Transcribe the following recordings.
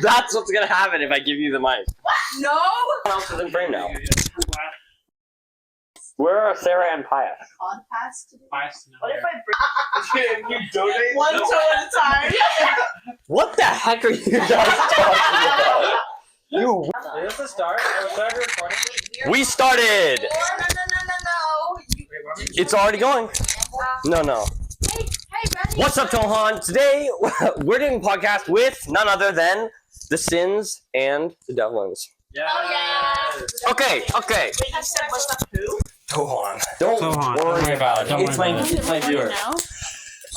That's what's gonna happen if I give you the mic. No! What else is in frame now? Where are Sarah and Pius? Pius. What if I bring you donate one toe at a time? What the heck are you guys talking about? You. Is this the start? Are we started recording? We started. No. It's already going. No. Hey, Bernice. What's up, Tohan? Today we're doing a podcast with none other than the Sins and the Devlins. Yeah. Oh, yeah. Okay. Wait, you said what's up who? Tohan. Don't Tohan. worry about it. Don't It's worry my about it's my viewer.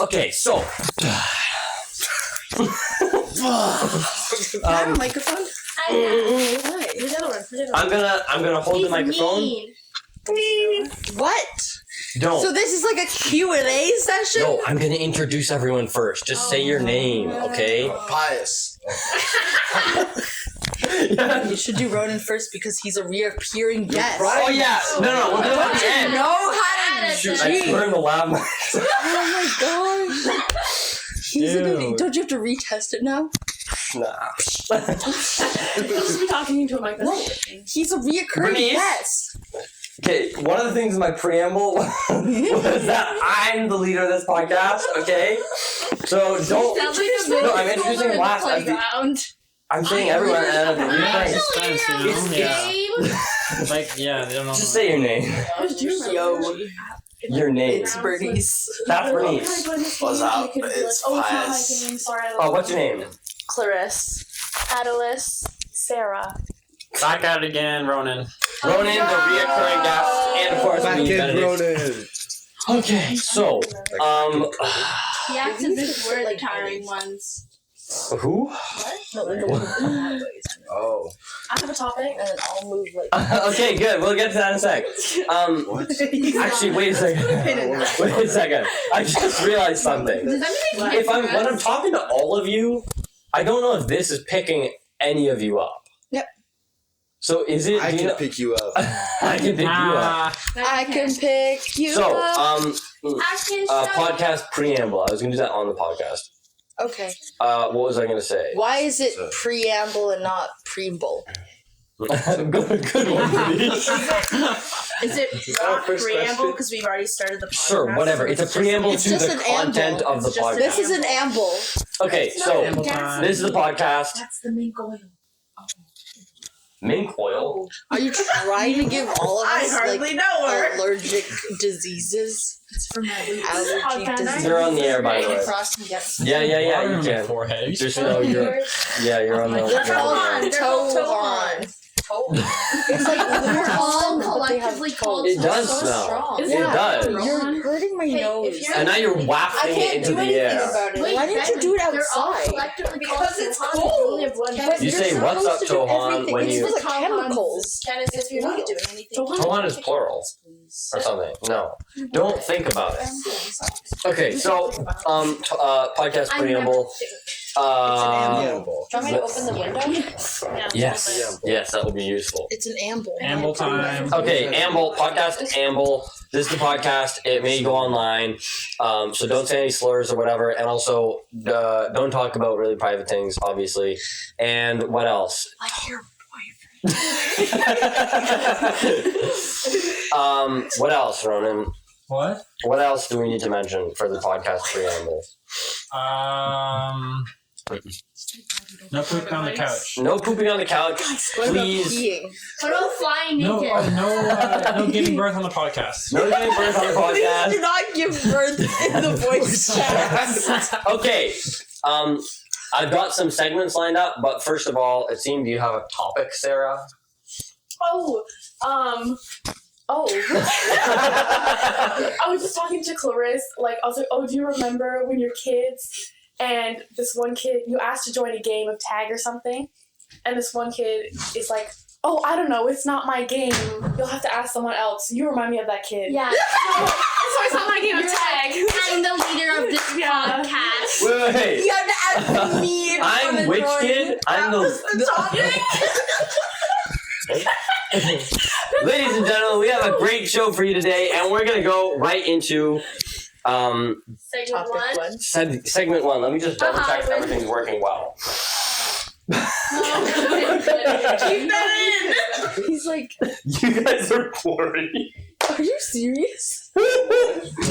Okay, so Microphone? I'm gonna hold the microphone. What? Don't. So this is like a Q&A session? No, I'm gonna introduce everyone first. Just say your name, okay? Pius. You should do Ronan first because he's a reappearing guest. right. Oh yeah. No, we'll do it at the end. Know how to Shoot, I cheat. turned the lab mic. Oh my gosh. He's an idiot. Don't you have to retest it now? Nah. supposed to be talking into a microphone. He's a reoccurring Bernice? guest. Okay, one of the things in my preamble was that I'm the leader of this podcast, okay? So don't. Sounds like a No, I'm introducing him last as the. playground. I'm saying everyone and the reoccurring. Like, yeah, they don't know. Just say your name. Yo. Your name. It's Bernice. That's Bernice. What's up? It's Pius. Oh, what's your name? Clarice, Adelice, Sarah. Back at it again, Ronan. Ronan, the reoccurring guest, and of course me, Benedict. Ronan. Okay, so, The activists were the tiring ones. who? Oh. I have a topic. And I'll move like... Okay, good. We'll get to that in a sec. What? Actually, wait a second. I just realized something. Does that mean When I'm talking to all of you, I don't know if this is picking any of you up. Yep. So is it? I can pick you up. I can pick you up. I can pick you So, up. podcast preamble. I was gonna do that on the podcast. Okay. What was I gonna say? Why is it preamble and not preamble? good one, Bernice. Is it our first preamble question? because we've already started the podcast? Sure, whatever. It's a preamble It's to just the an content amble. of the It's just podcast. an This is an amble. Okay, so Amble time. this is the podcast. That's the mink oil. Mink oil. Are you trying to give all of I us hardly like know her. allergic diseases? It's for my Allergy disease. They're on the air, by the way. Yeah, you can. Forehead. Just know you're on the. They're Tohan. called They're Tohan. It's like We're all but they have collectively cold. called It does so smell. strong. It does. You're hurting my nose. if you're- And now you're I wafting it can't into do the anything air. about it. Wait, Why didn't you do it They're all outside? collectively Because called it's Tohan. cold. You only have one But You you're say, "What's up, supposed to do Tohan," everything. when It's you- for the chemicals. Dennis, if you're not doing anything. Tohan is plural or something. No, don't think about it. Okay, so podcast preamble. Amble. Do you want me to open the window? Yes, that would be useful. It's an amble. Amble time. Okay, Amble, podcast Amble. This is the podcast. It may go online, so don't say any slurs or whatever. And also, don't talk about really private things, obviously. And what else? Like your What else, Ronan? What? What else do we need to mention for the podcast preamble? No pooping on the couch. No pooping on the couch, What about please. peeing? What about flying No, naked? no giving birth on the podcast. No giving birth on the Please podcast. do not give birth in the voice chat. Okay, I've got some segments lined up, but first of all, it seemed you have a topic, Sarah. Oh. I was just talking to Clarice, like, I was like, oh, do you remember when you're kids and this one kid, you asked to join a game of tag or something, and this one kid is like, oh, I don't know, it's not my game, you'll have to ask someone else. You remind me of that kid. Yeah. So it's not my game of tag. I'm the leader of this podcast. Wait. You have to ask me if I'm I'm which annoying. kid? I'm the topic. Ladies and gentlemen, we have a great show for you today, and we're gonna go right into Segment one. segment one. Let me just double check Uh-huh. everything's working well. Keep that in. He's like, You guys are blurry. are you serious?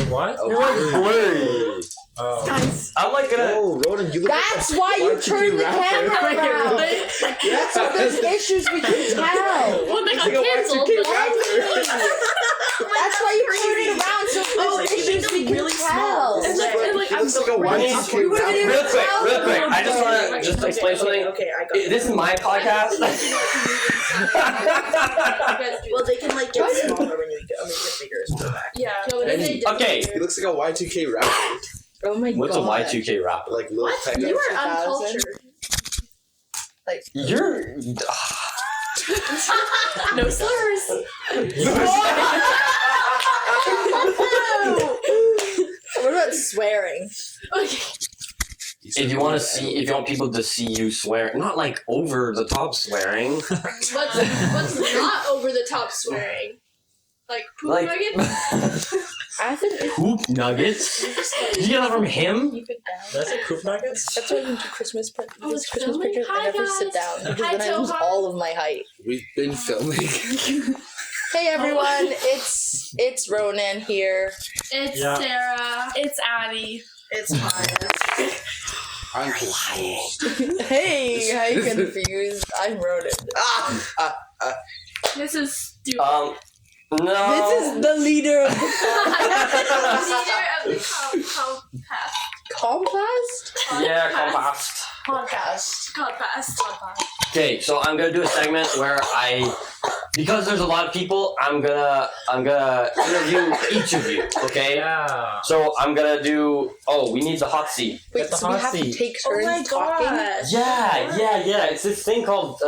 What? You're like blurry. Oh. Nice. I'm like gonna. Oh, Ronan, you look That's why you turn the camera around. That's what there's issues we can tell. Well, they got Like a canceled. Y2K but- That's why you turn it around so if there's issues we can tell. And like, It looks like a Y2K We would've been rapper. Real quick. I just want to just explain something. Okay, I got it. This is my podcast. Well, they can like get smaller when you go. I mean, get bigger as well back. Yeah. No, but they Okay. He looks like a Y2K rapper. Oh my What's god. a Y2K rapper? Like little What? tech. You were 2000? uncultured. You're. No slurs. What about swearing? Okay. If you want people to see you swear, not like over the top swearing. What's not over the top swearing? Like poop Like nuggets? I think poop nuggets. Did you get that from him? you could down. That's a Coop Nuggets? That's why I do Christmas Oh, it's Christmas filming? pictures. I Hi, never sit guys. down because Hi, then I lose Toha. all of my height. We've been filming. Hey everyone, it's Ronan here. It's Yeah. Sarah. It's Addie. It's Pius. I'm confused. Hey, how you confused? I'm Ronan. This is stupid. No. This is the leader of the Leader of the Comcast Yeah, compost. podcast. Podcast. Okay, so I'm gonna do a segment where because there's a lot of people, I'm gonna interview each of you. Okay. Yeah. So I'm gonna do. Oh, we need the hot seat. Wait, Get the so we hot have to seat. take Oh turns my talking? gosh. Yeah. It's this thing called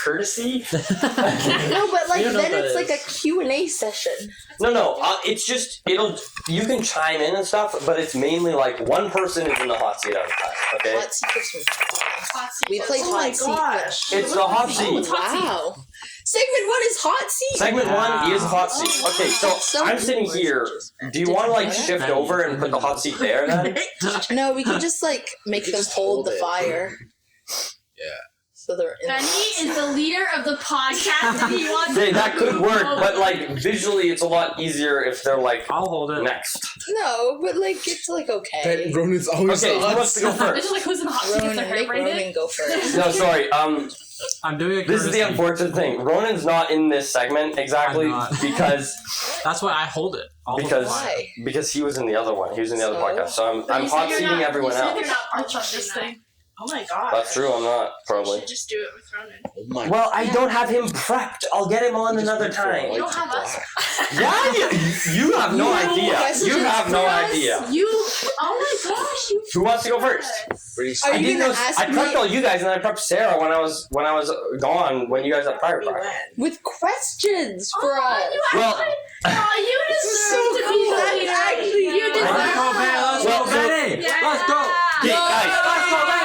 courtesy. No, but like We don't know then what it's that like a Q&A session. No. It's just you can chime in and stuff, but it's mainly like one person is in the hot seat at a time. Okay. Hot seat Christmas. Hot seat. We play Oh my hot seat. gosh. It's the hot Oh, seat. wow. Segment 1 is hot seat. Segment 1 is hot seat. Okay, so I'm sitting here. Do you want to like shift over and put the hot seat there then? No, we can just like make You them just hold hold the it. fire. Yeah. So they're in Benny is the leader of the podcast. And he wants Okay, to that could work, but like visually, it's a lot easier if they're like I'll hold it. next. No, but like it's like okay. Ronan's always Okay, who wants to go It's first? just like who's in the hot seat if Ronan, they're make braided. Ronan go first. No, sorry. I'm doing a This is the courtesy. unfortunate thing. Ronan's not in this segment exactly I'm not. because That's why I hold it. I'll hold Because- it. Why? he was in the other one. He was in the other So? podcast. So But I'm you said hot you're seating not- everyone you said else. you're not much on this thing. Oh my gosh. That's true. I'm not You probably. should just do it with Ronan. Oh my Well, I don't have him prepped. I'll get him on Just another went from time. white You don't to have us. black. Yeah, you have no You idea. questions You have no for us? idea. You. Oh my gosh. You. Who wants to go first? Pretty Are I you didn't gonna know. ask I prepped me- all you guys, and I prepped Sarah when I was gone. When you guys had private We practice. went. With questions for us. You Well- actually. Oh, you deserve to be cool. the leader. That's actually You cool. deserve. Let's go, man. Let's Well, go, Benny. Yeah. Let's go. Okay, guys. Let's go, Benny.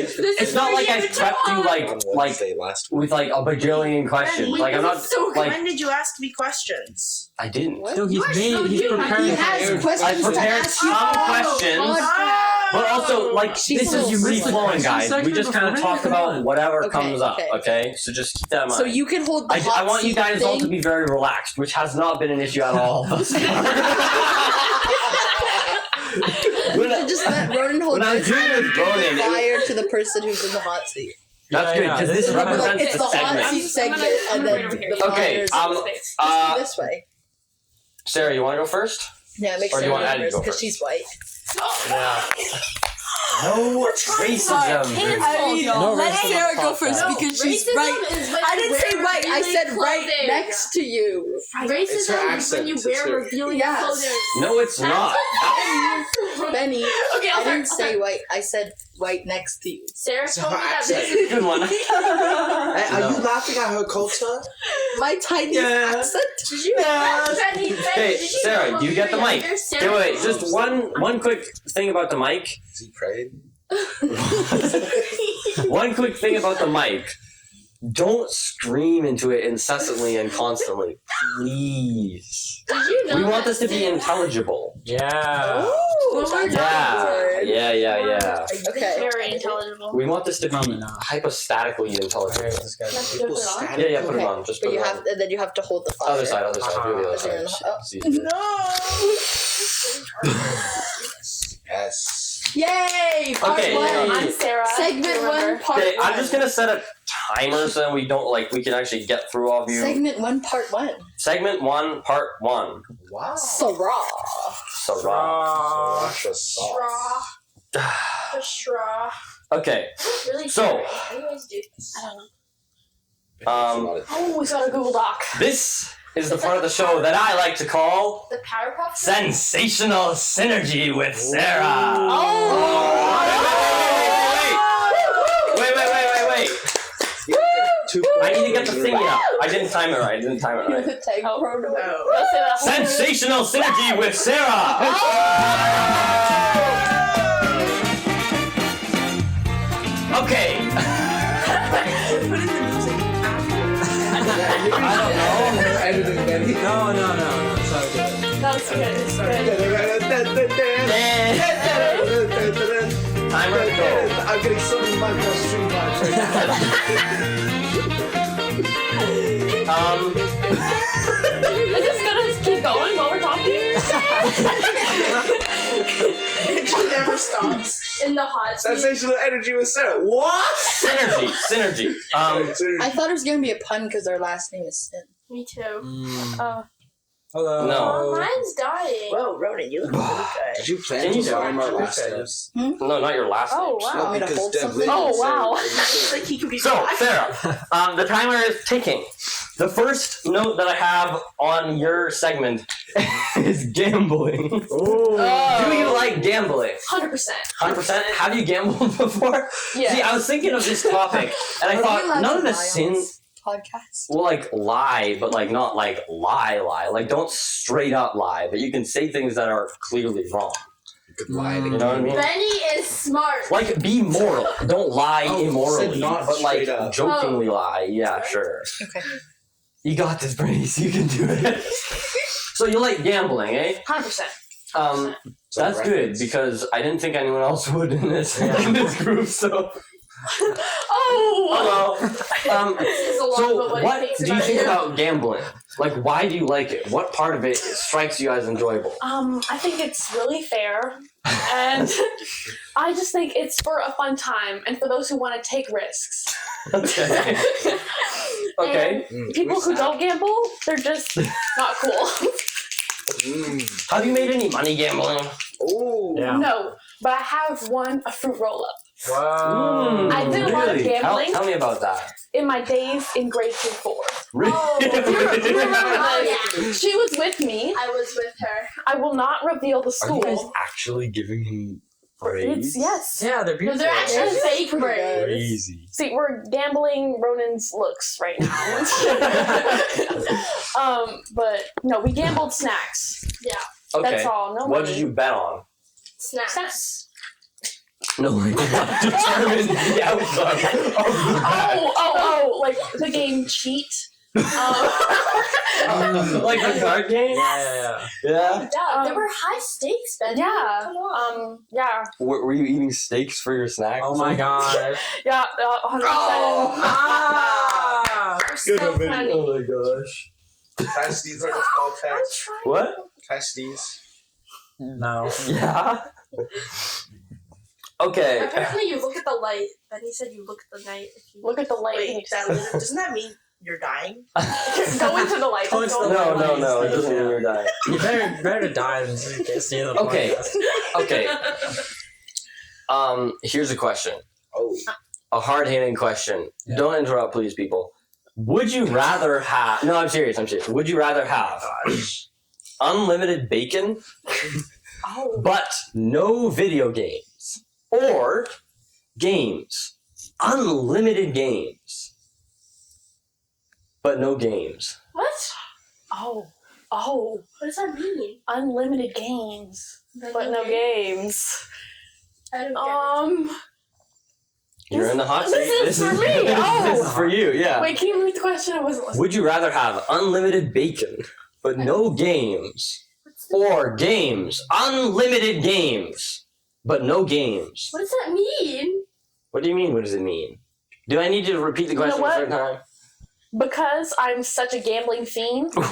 This It's is not for like I you, prepped you Todd. like On Wednesday last week. with like a bajillion questions. Benny, Like I'm not so like When did you ask me questions? I didn't. What? No, he's You are so he's you. preparing. He has prepared. questions I to prepared ask you. some questions. But also, like, She's this a is little free slow. flowing, guys. We Segment just kind of before talk me, come about on. whatever Okay, comes up, okay. okay? So just keep that in mind. So you can hold the hot I want you seat guys all to thing. be very relaxed, which has not been an issue at all thus far. You should just let Ronan hold When I was this doing and this give Ronan, the it- fire to the person who's in the hot seat. That's good, because this No, but, like, represents it's the the hot segment. seat segment, I'm and gonna then right over here. the Okay, fire's Space. this way. Sarah, you want to go first? Yeah, it makes or do you want sense Addie to go because first? she's white. Yeah. No racism. dude. I mean, No let racism Sarah go podcast. first because she's Racism right. is when I you didn't say wear right. I revealing said right clothing. next to you. It's her Racism is when accent, you it's wear her- revealing Yes. clothing. No, it's not. Benny, Okay, I didn't say white. I said white next to you. Sarah It's told me her that accent. this is Good one. Hey, are you laughing at her culture? My tiny Yeah. accent. Did you Benny, Hey, did you Sarah, know do you get the when mic? you're Sarah Wait, told just me- one quick thing about the mic. Is he praying? One quick thing about the mic. Don't scream into it incessantly and constantly. Please. Did you know We want that this to be Sarah- intelligible. Yeah. Yeah. Okay. Very intelligible. We want this to be Probably not. hypostatically intelligent. People static. Yeah, put it Okay. on. Just But put you it have, on. and then you have to hold the fire. Other side. Do the other Is there side. an- See. Yes. Yay! Part Okay. one. I'm Sarah. Segment one, part Okay, one. I'm just gonna set a timer so that we don't we can actually get through all of you. Segment one, part one. Segment 1, part 1. Wow. So raw. Sarah. Russia sauce. The straw. Okay, Really so I always do this. I don't know. um, We got a Google Doc. this is the part of the show that I like to call The Powerpuff. Sensational Synergy with Sarah. Wait. I need to get the thingy up. I didn't time it right. Let's say that whole Sensational Synergy with Sarah. Okay. I don't know. Editing, Benny. No. So good. That's good. It's good. Timer go. I'm getting so many Minecraft stream vibes right Is this gonna keep going while we're talking? It never stops. In the hot seat. Sensational energy with Sarah. What? Synergy. I thought it was gonna be a pun because our last name is Sin. Me too. Mm. No. Hello. Oh, mine's dying. Whoa, Ronan, you look really good. Did you plan Can you to do time our it? last names? No, not your last Oh, name. wow. Want me to because hold Devlins something? Oh, wow. Like he could be. So, Sarah, the timer is ticking. The first note that I have on your segment is gambling. Do you like gambling? 100%. 100%? Have you gambled before? Yeah. See, I was thinking of this topic, and I Are we thought allowed none to of the lie on sins. this podcast. Well, lie, but not lie. Like, don't straight up lie, but you can say things that are clearly wrong. You could lie to You know what I mean? Benny is smart. Like, be moral. Don't lie immorally, said not but straight up. jokingly lie. Yeah, sure. Okay. You got this, Bernice. You can do it. So you like gambling, eh? 100%. That's right. good because I didn't think anyone else would in this group. So Oh! hello. This is a lot So about what what he thinks do you about think you. about gambling? Like, why do you like it? What part of it strikes you as enjoyable? I think it's really fair, and I just think it's for a fun time and for those who want to take risks. Okay. Okay. And people who don't gamble, they're just not cool. Have you made any money gambling? Oh. Yeah. No, but I have won a fruit roll-up Wow. I did a lot of Really? gambling. Tell me about that. in my days in grade 4. Really? You remember Oh, this? She was with me. I was with her. I will not reveal the Are school. you guys actually giving him praise? It's yes. Yeah, they're No, beautiful. they're actually fake Pretty braids. Crazy. See, we're gambling Ronan's looks right now. But no, we gambled snacks. Okay. That's all. No What money. did you bet on? Snacks. No, like what determined the outcome of the bet? Oh, like the game Cheat. Like the card game? Yeah. Yeah. Duh, there were high stakes, Ben. Yeah. Come on. Yeah. Were you eating steaks for your snack? Oh my god. Yeah, 100%. Ah! They're so funny. Oh my gosh. Pasties are just called facts. What? Pasties. No. Yeah. Okay. Apparently, you look at the light. Benny said you look at the night. If you Look at the light. Wait, doesn't that mean you're dying? Go into the light. Go into the No, light. no, it doesn't mean you're dying. You better die than see the Okay. podcast. Okay. Here's a question. Oh. A hard-hitting question. Yeah. Don't interrupt, please, people. Would you rather have... No, I'm serious. Would you rather have unlimited bacon, but no video games? Or games. Unlimited games, but no games. What? Oh. What does that mean? Unlimited games, but no games. I don't get You're in the hot seat. This is for me. This is for you, yeah. Wait, can you repeat the question? I wasn't listening. Would you rather have unlimited bacon, but no games? What's or games. Unlimited games, but no games. What does that mean? What do you mean? What does it mean? Do I need to repeat the question a certain time? Because I'm such a gambling fiend, I'm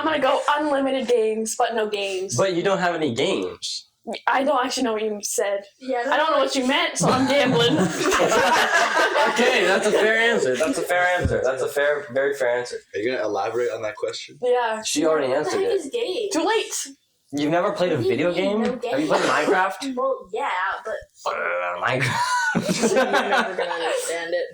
gonna go unlimited games, but no games. But you don't have any games. I don't actually know what you said. Yeah, I don't know what you meant, so I'm gambling. Okay, that's a fair answer. That's a very fair answer. Are you gonna elaborate on that question? Yeah. She already answered it. is game? Too late. You've never played a video game? No game. Have you played Minecraft? Well, yeah, but Minecraft. you're never gonna understand it.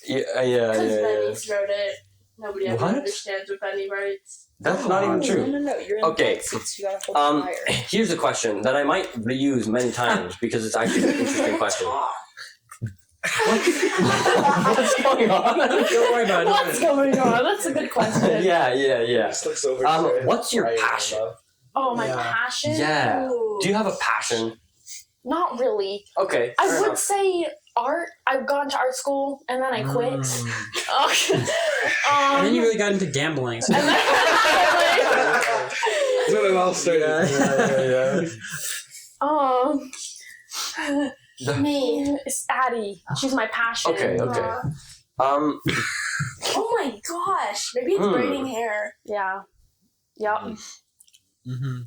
Yeah. Because Bernice wrote it. Nobody ever What? understands what Benny writes. That's not even true. No. You're in Okay. the seats. You gotta hold fire. Here's a question that I might reuse many times because it's actually an interesting question. What's going on? Don't worry about it. What's going on? That's a good question. Yeah. Just looks over What's your passion? Oh, my Yeah. passion? Yeah. Ooh. Do you have a passion? Not really. Okay. I fair would enough. say art. I've gone to art school and then I quit. And then you really got into gambling. So and then That's when it all started. Me. It's Addie. She's my passion. Okay. Oh my gosh. Maybe it's braiding hair. Yeah. Yup. Mm-hmm.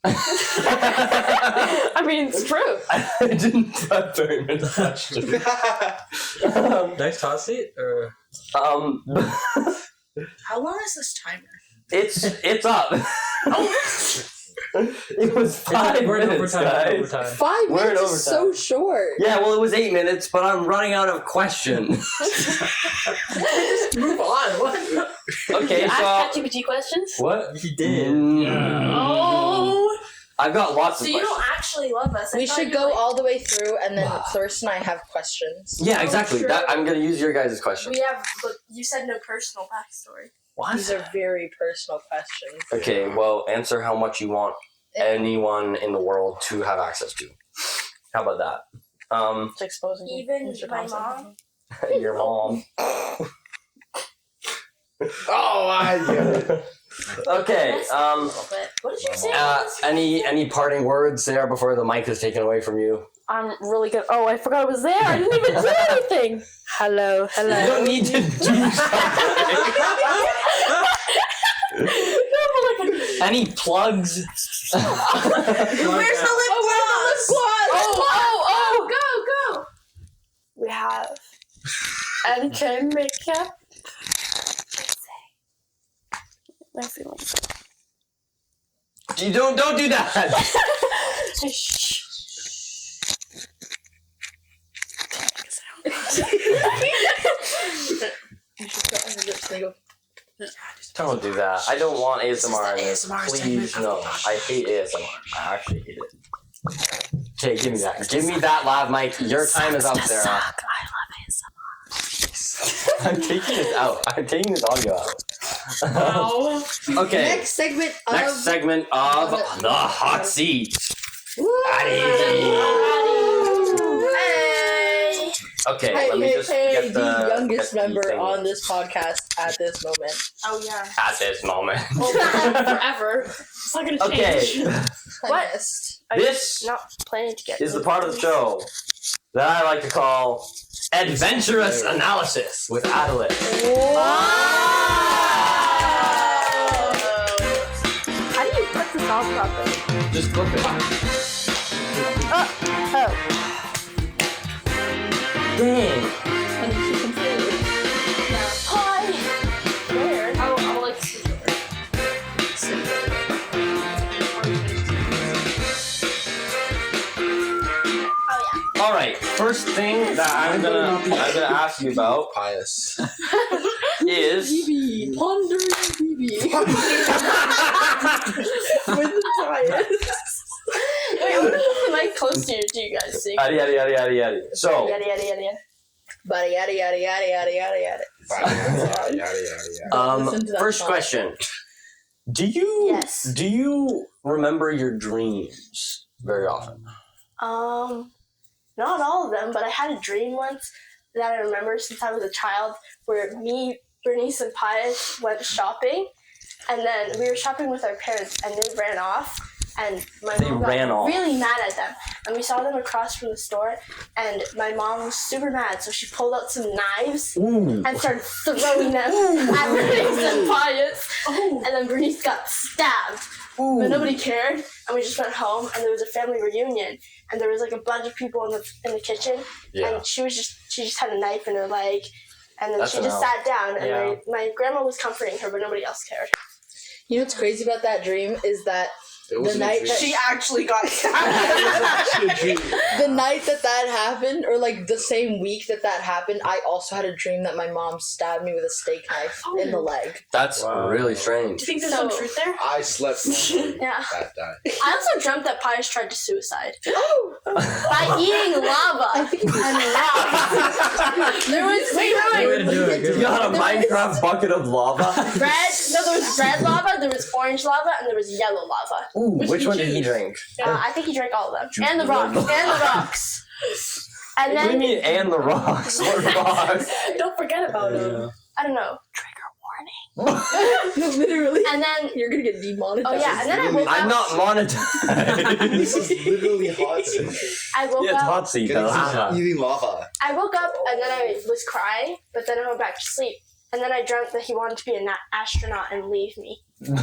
I mean, it's true. I didn't have very many questions. Next Hotseat? Or... How long is this timer? It's up. It was 5 We're in minutes, overtime. guys. 5 We're in minutes is so overtime. short. Yeah, well, it was 8 minutes, but I'm running out of questions. Move on. What? Okay, Ask so ChatGPT questions? what? He did. Oh. I've got lots So of you questions. don't actually love us. We should go all the way through, and then Clarice and I have questions. Yeah, exactly. true. That, I'm gonna use your guys' questions. We have, but you said no personal backstory. What? These are very personal questions. Okay, well, answer how much you want anyone in the world to have access to. How about that? It's exposing you, Even Mr. my Thompson. mom. Your mom. Oh, I get it. Okay. What did you say? Any parting words there before the mic is taken away from you? I'm really good. Oh, I forgot I was there. I didn't even do anything. Hello. You don't need to do something. Any plugs? Where's the lip gloss? Go. We have NK makeup. Let's see. You don't do that. Shh. Don't do that. I don't want ASMR. This is the ASMR Please, segment no. of the I hate ASMR. I actually hate it. Okay, give me that. Give me that live mic. Your time is up, Sarah. I love I'm taking this out. I'm taking this audio out. Wow. Okay. Next segment of the hot seat. Hey, Okay, let me just get the youngest get the member thing on this podcast at this moment. Oh yeah. at this moment. Forever. It's not gonna change. Okay, What? this Not planning to get is the part of the show that I like to call Adventurous Analysis with Adelice. How do you put this on properly? Just flip it. Oh. Dang. Hi. Where? I'll like see All right. First thing that I'm gonna ask you about Pius. is Pondering BB. With the Pius. Wait, I'm gonna put the mic close to you guys see. yada yada yada yada yada. So Yada yada yada yada. Yada yada yada yada yada yada yada. Yada. Listen to that first song. question: Do you Yes. remember your dreams very often? Not all of them, but I had a dream once that I remember since I was a child, where me, Bernice, and Pius went shopping, And then we were shopping with our parents, and they ran off. And my They mom ran got off. really mad at them. And we saw them across from the store, and my mom was super mad, so she pulled out some knives Ooh. and started throwing them at Bernice and Pius. And then Bernice got stabbed. But nobody cared, and we just went home, and there was a family reunion, and there was like a bunch of people in the kitchen, and she just had a knife in her leg, and then That's she just enough. sat down, and Yeah. my grandma was comforting her, but nobody else cared. You know what's crazy about that dream is that It the wasn't a night dream. that She actually got It was actually a dream. the night that happened, or like the same week that happened, I also had a dream that my mom stabbed me with a steak knife in the leg. That's Wow. really Do strange. you think there's some truth there? I slept normally Yeah. that night. I also dreamt that Pius tried to suicide by eating lava and rocks. There was Good way to do it. Good You way. got a Minecraft bucket of lava? there was red lava, there was orange lava, and there was yellow lava. Ooh, which one did he drink? I think he drank all of them, and the rocks, And What do you then mean, and the rocks? What rocks? Don't forget about him. I don't know. Literally. And then You're gonna get demonetized. oh yeah, and then I woke I'm up. not monetized. This is literally hot. I woke Yeah, it's up. hot seat though. Eating lava. I woke up and then I was crying, but then I went back to sleep. And then I dreamt that he wanted to be an astronaut and leave me. And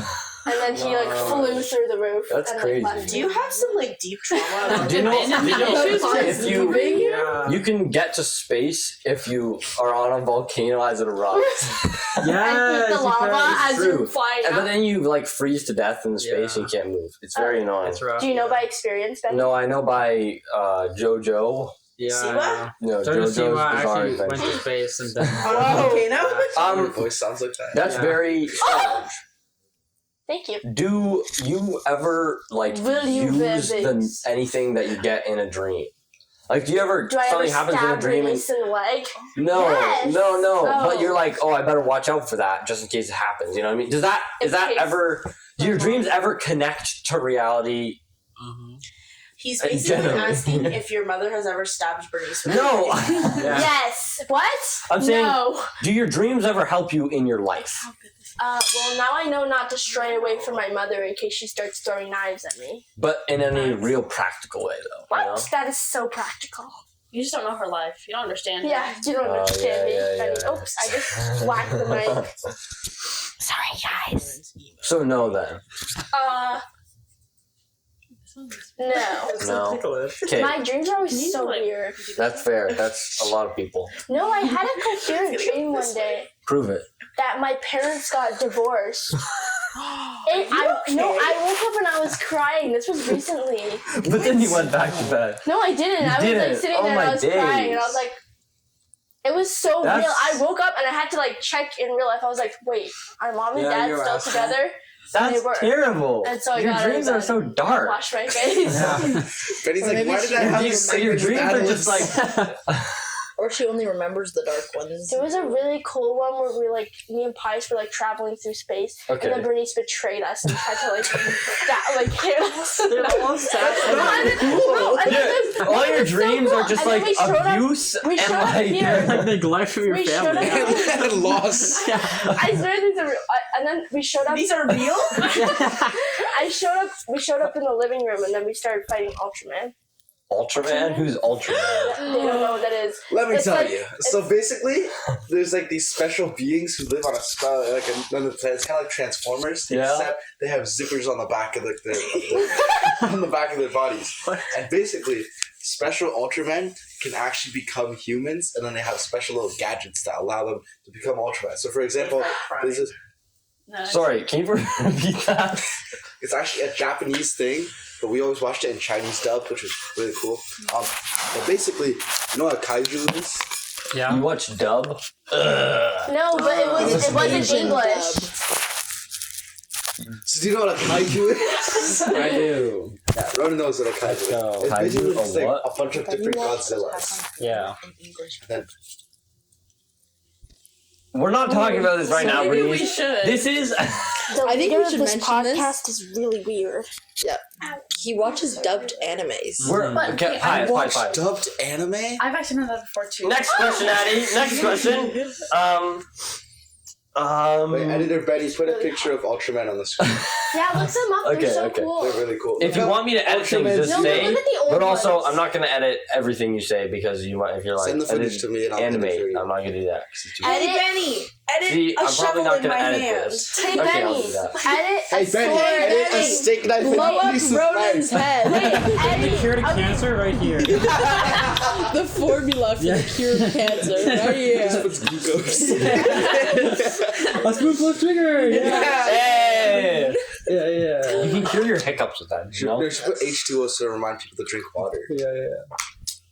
then he like flew through the roof. That's and, crazy. Like, left Do me. you have some like deep trauma? Do you know if you Yeah. you can get to space if you are on a volcano as it erupts, And Yes, eat the you lava can. as true. you're flying but up. then you like freeze to death in the space Yeah. and you can't move. It's very annoying. That's rough. Do you know by experience, Ben? No, I know by JoJo. Yeah. Siwa? No, Jojo JoJo's Siwa bizarre actually thing. went to space and then. On a volcano? Your voice sounds like that. That's Yeah. very strange. Thank you. Do you ever like Will you use visit? anything that you get in a dream? Like, do you ever Do I ever something happens in a stab dream and Bernice in the leg? no, Yes. no, Oh. but you're like, oh, I better watch out for that just in case it happens. You know what I mean? Is that In case- ever? Do your dreams ever connect to reality? He's basically Generally. asking if your mother has ever stabbed Bernice. with No. a knife. Yeah. Yes. What? I'm saying- no. Do your dreams ever help you in your life? Well, now I know not to stray away from my mother in case she starts throwing knives at me. But in any real practical way, though. What? You know? That is so practical. You just don't know her life. You don't understand her. Yeah, you don't understand me. yeah. I mean, oops, I just whacked the mic. Sorry, guys. So no, then. No. No. Okay, My dreams are always so Like- weird. that's fair. That's a lot of people. No, I had a coherent dream one day Prove it. that my parents got divorced. I woke up and I was crying. This was recently. But then you went back to bed. No, I didn't. I was didn't? like sitting Oh there and my I was crying, and I days. was like, it was so That's- real. I woke up and I had to like check in real life. I was like, wait, are mom and Yeah, dad you're still asking. together? That's They were. terrible. And so I Your got out of dreams are bed so and dark. Wash my face. Yeah. Benny's Or like, maybe why did she- I have You- this so your segment with dreams are just Adelice? like Or she only remembers the dark ones. There was a really cool one where we like me and Pius were like traveling through space, Okay. and then Bernice betrayed us and tried to like hit us. They're almost No, and then Yeah, all your dreams are just And then like we showed up- abuse we showed and up like here. like neglect from your We showed family. up- And loss. I swear these are real. And then we showed up. These are real? We showed up in the living room, and then we started fighting Ultraman. Ultraman? Who's Ultraman? They don't know what that is. Let me It's tell like- you. So basically, there's like these special beings who live on a spell, like another planet. It's kind of like Transformers, Yeah. except they have zippers on the back of on the back of their bodies. And basically, special Ultramen can actually become humans, and then they have special little gadgets that allow them to become Ultraman. So, for example, there's this, No, Sorry, can you repeat that? it's actually a Japanese thing, but we always watched it in Chinese dub, which was really cool. But basically, you know what a kaiju is? Yeah. You watch dub? Ugh. No, but it wasn't Asian English. dub. So do you know what a kaiju is? I do. Yeah, Ronan knows what a kaiju is. So, It's basically kaiju, just a like what? a bunch of different Godzillas. Yeah. In English. Then We're not talking about this right now, maybe we Bernice. should. This is The I think leader we of should this mention this. podcast is really weird. He watches dubbed animes. we're But okay, I hi, watch hi. dubbed anime. I've actually done that before too. Next question, Addie. Next question. Wait, editor Betty, put a picture of Ultraman on the screen. Yeah, look them up. Okay, They're so okay. cool. They're really cool. If you want me to edit things, just No, say. look at the old But also, ones. I'm not going to edit everything you say because you might, if you're like, Send the footage edit to me and I'll animate, edit for you. I'm not going to do that. 'Cause it's too Hey, Edit. Benny, edit See, a I'm probably shovel not in going my to edit hand. this. Hey, Okay, I'll Benny, do that. edit Hey, a Benny, sword. edit a steak knife in Blow up Bernice's Ronan's leg. head. Hey, The cure to Eddie, cancer right here. The formula for the cure of cancer. Right here. Just puts glucose. A spoonful of sugar. Yeah. Hey! Yeah. You can cure your hiccups with that, you know? You should put H2O to remind people to drink water. Yeah.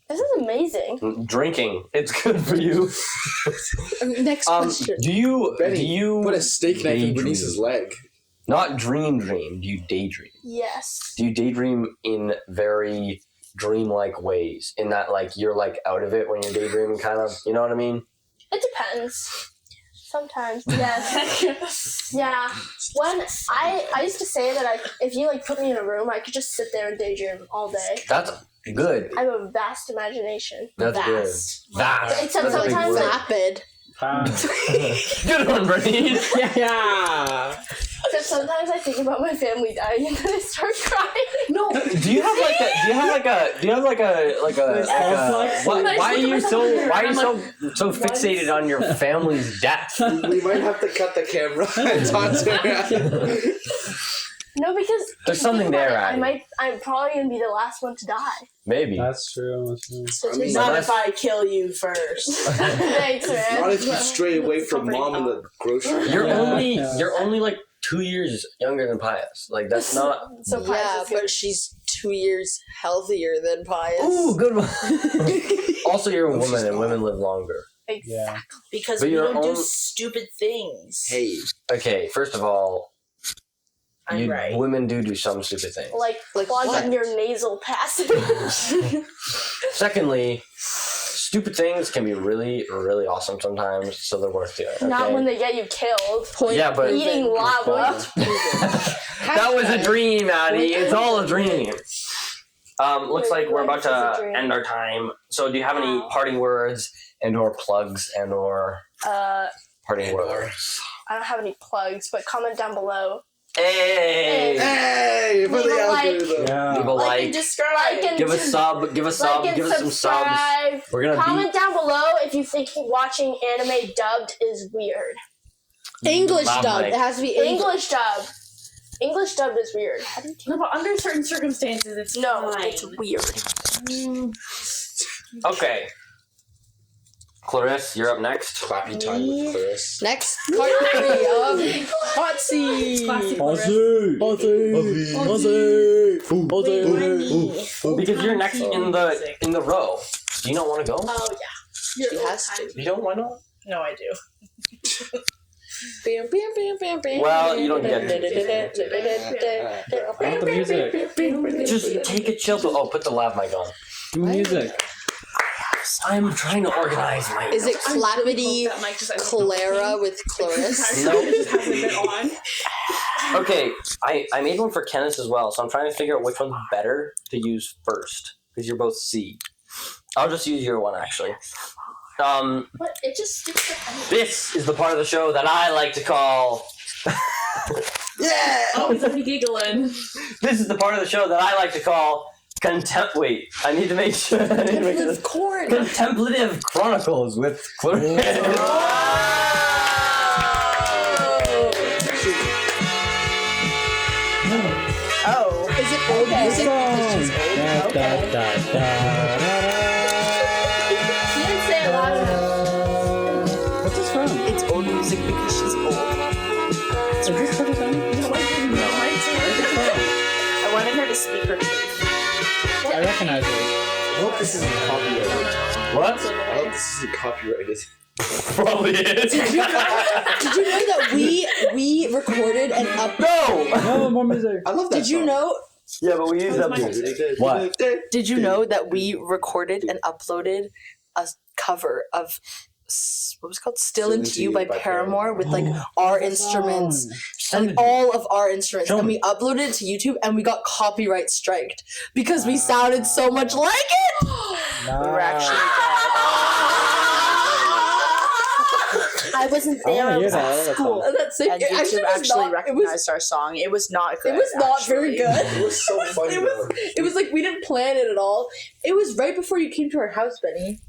this is amazing. Drinking, it's good for you. Next question. Do you Benny, put a steak knife in daydream? Bernice's leg. Not dream, do you daydream? Yes. Do you daydream in very dreamlike ways? In that, like, you're, like, out of it when you're daydreaming, kind of? You know what I mean? It depends. Sometimes, yes. Yeah. When I used to say that if you like put me in a room, I could just sit there and daydream all day. That's good. I have a vast imagination. That's Vast. good. Vast. Except That's a big sometimes, word. Rapid. Good one, Bernice. Yeah. except sometimes I think about my family dying and then I start crying. No. Do you have like a why are you so fixated on your family's death? We might have to cut the camera and talk to her. No, because There's something there, Addy. I'm probably gonna be the last one to die. Maybe. That's true. I mean, Not Not if I kill you first. Thanks, man. not if you stray away from mom in the grocery. You're Yeah. you're only like 2 years younger than Pius. Like that's not. So Yeah, Pius is but she's 2 years healthier than Pius. Ooh, good one. Also, you're a woman, and women live longer. Yeah. Because But we your don't do own- stupid things. Hey, Okay, first of all, I'm right. women do some stupid things. like Like plug what? in your nasal passage. Secondly, stupid things can be really, really awesome sometimes, so they're worth doing. Okay? Not when they get you killed. Point Yeah, but- Eating lava. That was a dream, Addy. It's all a dream. Looks like we're about Life is a to dream. end our time. So, do you have any parting words and/or plugs and/or parting words? I don't have any plugs, but comment down below. Hey, hey, for Leave the a like. algorithm. Yeah. leave a Like like, and describe. Like and give a sub, give a sub, like and give us some subs. subscribe. We're gonna Comment down below if you think watching anime dubbed is weird. English Loud dub. mic. It has to be English. English dub. English dubbed is weird. How do you No, but under certain circumstances, it's No, fine. it's weird. Okay, Clarice, you're up next. Clappy time with Clarice. Next, part 3 of Hotseat. Classic Because you're next in the row. Do you not want to go? Oh yeah. She has to. You don't want to? No, I do. Well, you don't get Want the music. Just take a chill. Oh, put the lav mic on. Music. I'm trying to organize my. Is it I'm really Clappity hope that mic just ends up Clara with Clarice? No. It just hasn't been on. Okay, I made one for Kenneth as well, so I'm trying to figure out which one's better to use first because you're both C. I'll just use your one actually. But it just sticks to This is the part of the show that I like to call. Yeah! Oh, he's already giggling. This is the part of the show that I like to call Wait, I need to make sure. I need to make this. Corn. Contemplative Chronicles with Clarice. Oh. Is it old music because she's old? She didn't say it loud enough. What's this from? It's old music because she's old. Is this from the song? I wanted her to speak her truth. I recognize it. I hope this isn't copyrighted. What? I hope this isn't copyrighted. Probably is. Did you know that we recorded and up? No! No, more music. I love that Did you song. know? Yeah, but we use that music. What? Did you know that we recorded and uploaded a cover of what was it called "Still Into You" by Paramore with like our instruments and all of our instruments, Show and me. we uploaded it to YouTube, and we got copyright striked because we sounded so much like it. We were actually I I wasn't I there. wanna I hear was that. at That's school. awesome. That's it. And It YouTube was actually not- recognized our song. It was not good. It was not very actually. good. It was so funny. It was. It was like we didn't plan it at all. It was right before you came to our house, Benny.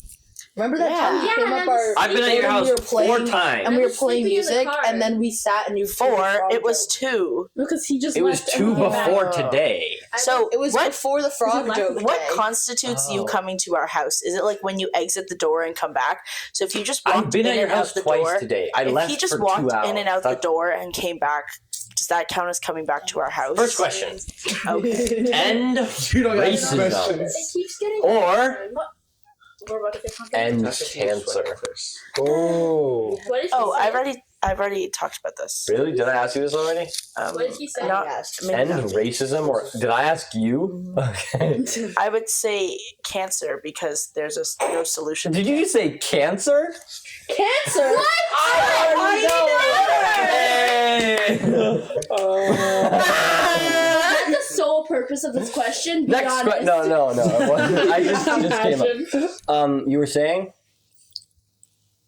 Remember that time you Yeah, came and up I was our? I've been at your and house we were 4 playing, times. and we I were was playing sleeping in the music, car. and then we sat and you. 4. It was 2. Because he just It was left 2 and came back. before today. So It was what? before the frog left joke. What day. constitutes you Oh. coming to our house? Is it like when you exit the door and come back? So if you just walked I've been in at your and out house the twice door, today. I if left he just for walked 2 hours. in and out the That's- door and came back, does that count as coming back to our house? First question. Okay. End You don't ask racism questions. It keeps getting or We're about to get comfortable. end That's what you cancer. sweat first. Oh. What did he Oh, say? I've already talked about this. Really? Did I ask you this already? What did he say? Not, Yes. maybe End not. racism or did I ask you? Okay. I would say cancer because there's no solution. Did you just say cancer? Cancer. What? Hey! Is that the sole purpose of this question? Be Next honest. question. No. It wasn't. I just came up. You were saying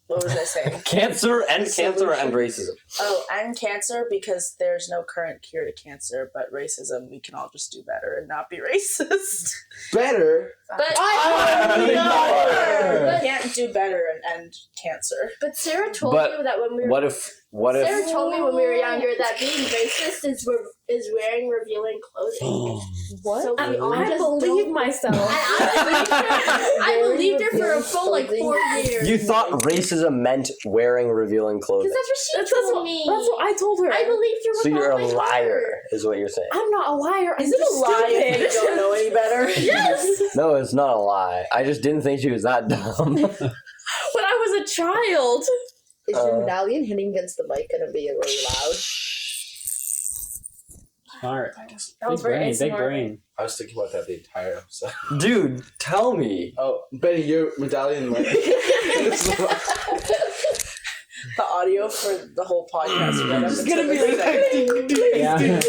What was I saying? cancer, end cancer, or end racism. Oh, and cancer because there's no current cure to cancer, but racism, we can all just do better and not be racist. Better. But We can't do better and end cancer. But Sarah told But me that when we were What if? Sarah told me when we were younger that being racist is wearing revealing clothing. What? So we all I just believe don't- myself. And I believed her for a full like 4 years. You thought racism meant wearing revealing clothing. Because that's what she told me. That's what I told her. I believed her with So you're all a my liar, heart. is what you're saying. I'm not a liar. Is it a lie if you don't know any better? Yes. No, it's not a lie. I just didn't think she was that dumb. When I was a child. Is your medallion hitting against the mic gonna be really loud? Smart. That was Big very brain. Big ASMR. brain. I was thinking about that the entire episode. Dude, tell me. Oh, Benny, your medallion. Like, The audio for the whole podcast right up It's until gonna be this like second. Yeah.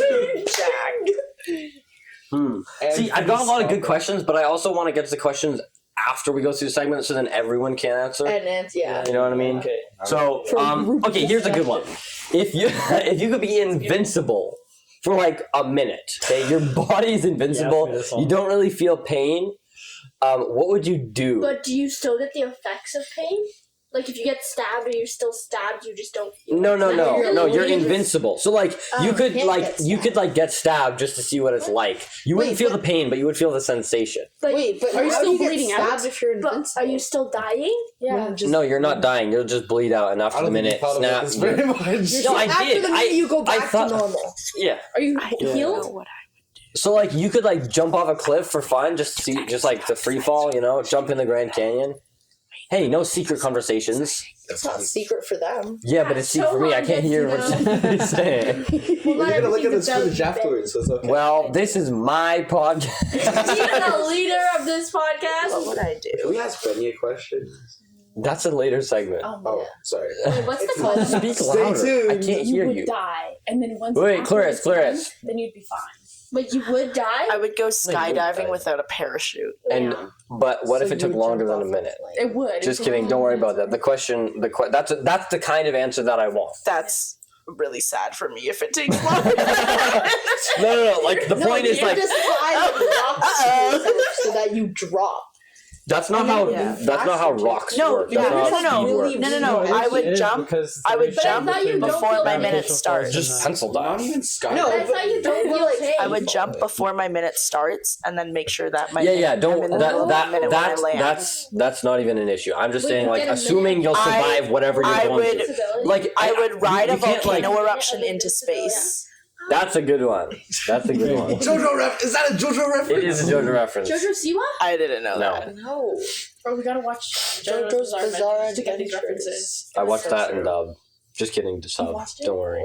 Jack. See, I've got a lot of good questions, but I also want to get to the questions after we go through the segment so then everyone can answer. And Nancy, yeah. You know what I mean? okay. So, okay, here's a good one. If you could be invincible for like a minute, okay, your body is invincible, Yeah, this one. you don't really feel pain, what would you do? But do you still get the effects of pain? Like if you get stabbed or you're still stabbed, you just don't feel No, it? Like, you're really? invincible. So like you could can't like get you could like get stabbed just to see what it's like. You wouldn't Wait, feel but- the pain, but you would feel the sensation. But, Wait, but Are you how still do you bleeding get stabbed out? if you're but invincible? are you still dying? Yeah. No, you're not dying. You'll just bleed out, and I after the don't think you minute, thought about this snap. very much. No, I After did. the minute you go I back thought- to normal. Yeah. Are you I don't healed? know what So like you could like jump off a cliff for fun, just like the free fall, you know, jump in the Grand Canyon. Hey, no secret conversations. It's not a secret for them. Yeah, but it's secret for me. I can't hear what you're saying. Well, We're gonna look at everything's this footage about afterwards, so it's okay. Well, this is my podcast. Even the leader of this What podcast. would I Can do? we ask Benny a question? That's a later segment. Oh, sorry. Wait, what's the It's question? Speak Stay louder. tuned. I can't You hear would you. die, and then once Wait, after Clarice, it's done, Clarice. then you'd be fine. But you would die? I would go would die. skydiving without a parachute. And but what if So it took you longer jump than a off minute? plane. It would. Just kidding. Don't worry about that. The question. That's the kind of answer that I want. That's really sad for me if it takes longer. No. Like the point is you like just tie the rocks to yourself so that you drop. that's not how Yeah. that's not how rocks No, work. yeah, That's not how no, speed really, works. No. I it would is jump. because I would the jump But I thought you don't before feel my pain. minute starts. Just pencil Not dive. even skydiving. No, I thought you don't feel pain. I would jump before my minute starts and then make sure that my Yeah. I'm Don't in the that middle of the minute when I land. that's not even an issue. I'm just Wait, saying you like get a assuming you'll I- survive whatever you're I going would- through. Disability? Like I would ride you a can't, like- volcano eruption into space. That's a good one. That's a good one. JoJo ref. Is that a JoJo reference? It is a JoJo reference. Jojo Siwa? I didn't know No. that. No. Or we gotta watch JoJo's JoJo's Bizarre to get these Adventures. references. I watched So that true. in dub. Just kidding, to sub. watched it? Don't worry.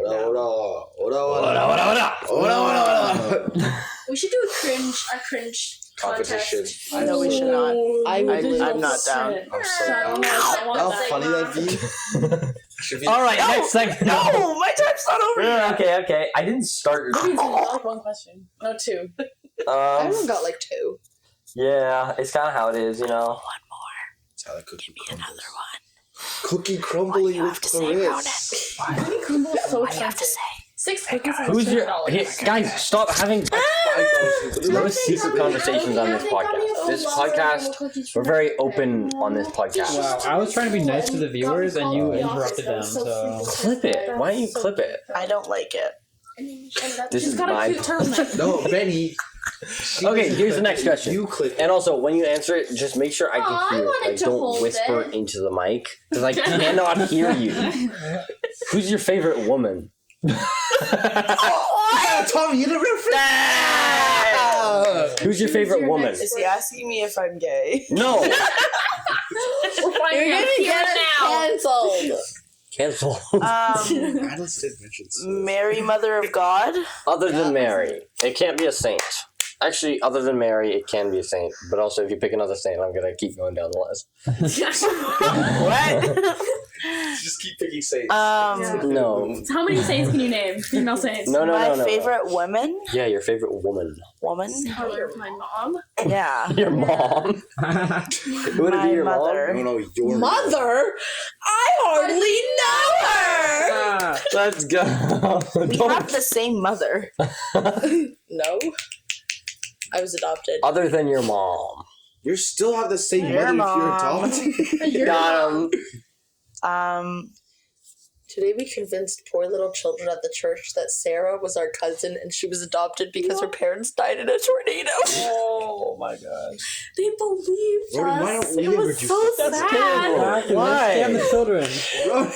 We should do a cringe Competition. contest. No, we should not. I'm not down. I'm sorry. I want How to say funny no. that'd be. Should be. All right, No, next segment. No, my time's not over yet. Okay. I didn't start. Maybe like one question. No, two. Everyone got like 2. Yeah, it's kind of how it is, you know. That's how the cookie crumbles. Another one. cookie crumbling with Clarice. So expensive. 6 cookies. Who's your guys? Stop having no secret conversations on this podcast. This podcast, we're very open on this podcast. Wow, I was trying to be nice to the viewers and you interrupted them, so... Clip it. Why don't you clip it? I don't like it. This is got a my. cute turtleneck. No, Benny. Okay, here's the next question. You click. And also, when you answer it, just make sure I Aw, can I hear. wanted Like, to don't hold whisper it. into the mic because I cannot hear you. Who's your favorite woman? Oh, Tommy, you never Who's your favorite woman? Is he asking me if I'm gay? No. We're finding You're out gonna here get it now. cancelled. Cancel. Adelice did mention so. Mary, Mother of God. Other than Mary, it can't be a saint. Actually, other than Mary, it can be a saint. But also, if you pick another saint, I'm gonna keep going down the list. What? Just keep picking saints. No. How many saints can you name? Female saints. No. My favorite woman. Yeah, your favorite woman. Woman. My mom. Yeah. Your mom. Who would it My be? Your mother. mom? No, your Mother? I hardly know her! Let's go. We have the same mother. No. I was adopted. Other than your mom. You still have the same Your mother if you're adopted. Got him. Today we convinced poor little children at the church that Sarah was our cousin and she was adopted because her parents died in a tornado. Oh my god. They believed Ronan, why us. don't we It ever was do so something? sad. Why? Damn the children. Ronan, I'm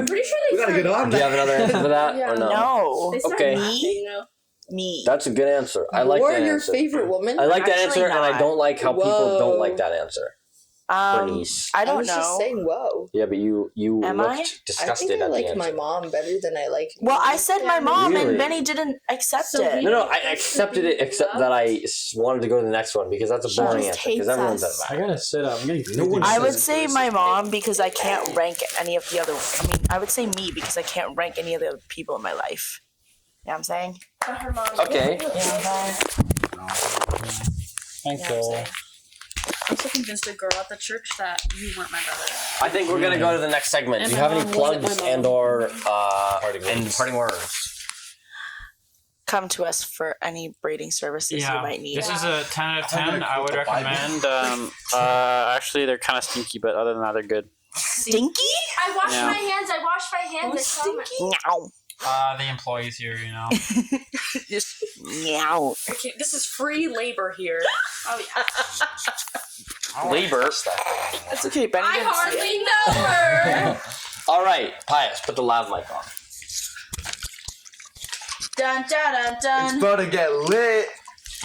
pretty sure we they gotta get on Do you have that. another answer for that or no? No. They started Okay. laughing, though. Me. That's a good answer. I like You're that your answer. favorite woman? I like that Actually answer, and I not. don't like how people Whoa. don't like that answer. Bernice. I I don't was just know. saying, whoa. Yeah, but you Am looked I? I disgusted think I at like the my answer. mom better than I like Well, I said my mom, Really? and Benny didn't accept So it. he- No, I accepted it, except that I wanted to go to the next one because that's a boring just answer. Because hates everyone's us. at I that. gotta sit up. I'm getting No one I says would say this. my mom because I can't rank any of the other. I mean, I would say me because I can't rank any of the other people in my life. You know what I'm saying? But her mom. Okay. Thanks, Yeah, Joel. I also convinced a girl at the church that you weren't my brother. I think we're gonna go to the next segment. And Do you my have any mom wasn't plugs my mom. and/or parting words? Come to us for any braiding services you might need. This is a 10 out of 10. I would the Bible. recommend. Actually, they're kind of stinky, but other than that, they're good. Stinky? I washed Yeah. my hands. I washed my hands. I saw my- Meow. The employees here, you know. Just meow. Okay, this is free labor here. Oh yeah. Labor. It's okay, Benny. I didn't see it. hardly know her. All right, Pius, put the lav mic on. Dun dun dun dun. It's about to get lit.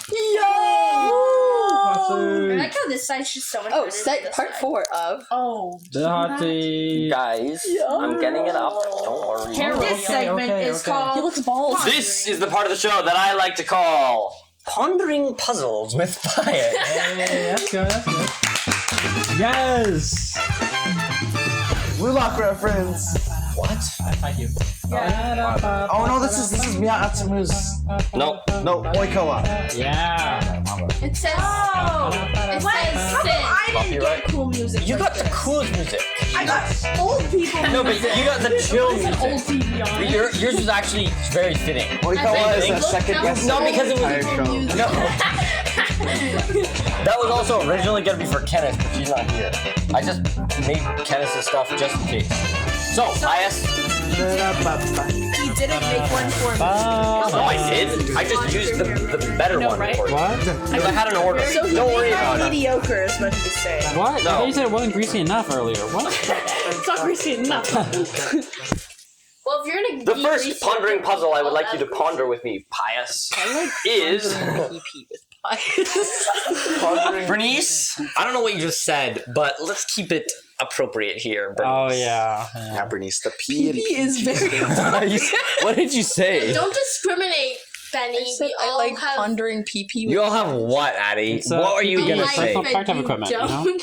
I like how this side's just so much better Oh, than this part side. 4 of... Oh. The hot tea. Guys, I'm getting it up. Don't worry. This segment is He called looks bald. This is the part of the show that I like to call Pondering Puzzles with Pius. Hey, that's good, that's good. Yes! Rulock reference. What? Thank you. Oh no, this is Miatsu's. No. No, Oikawa. Yeah. It says. Oh, it says sin. I didn't Copyright. get cool music. You like got the this. coolest music. I got old people. No, but you got the chill There's an old music. TV on it. Yours was actually very fitting. Oikawa is Same the thing. second guest. Not because it was entire show. No. That was also originally gonna be for Kenneth, but she's not here. I just made Kenneth's stuff just in case. So, Pius. He didn't make one for me. No, I did. I just used the better No, one right? for you. What? Because I had an order. Don't worry about it. Mediocre is what he's saying. What? I No. thought you said it wasn't greasy enough earlier. What? It's not greasy enough. Well, if you're gonna The be first greasy, pondering puzzle I would all like you to that ponder with me, Pius, I is like PP with Pius. Bernice. I don't know what you just said, but let's keep it appropriate here. Oh, Bernice. yeah. Yeah, Bernice, the P and PP is very... What did you say? Don't discriminate, Benny. I said We I all like have. pondering PP with You all have what, Addie? It's, What are you a gonna life say? Personal that protective you equipment, you know? don't.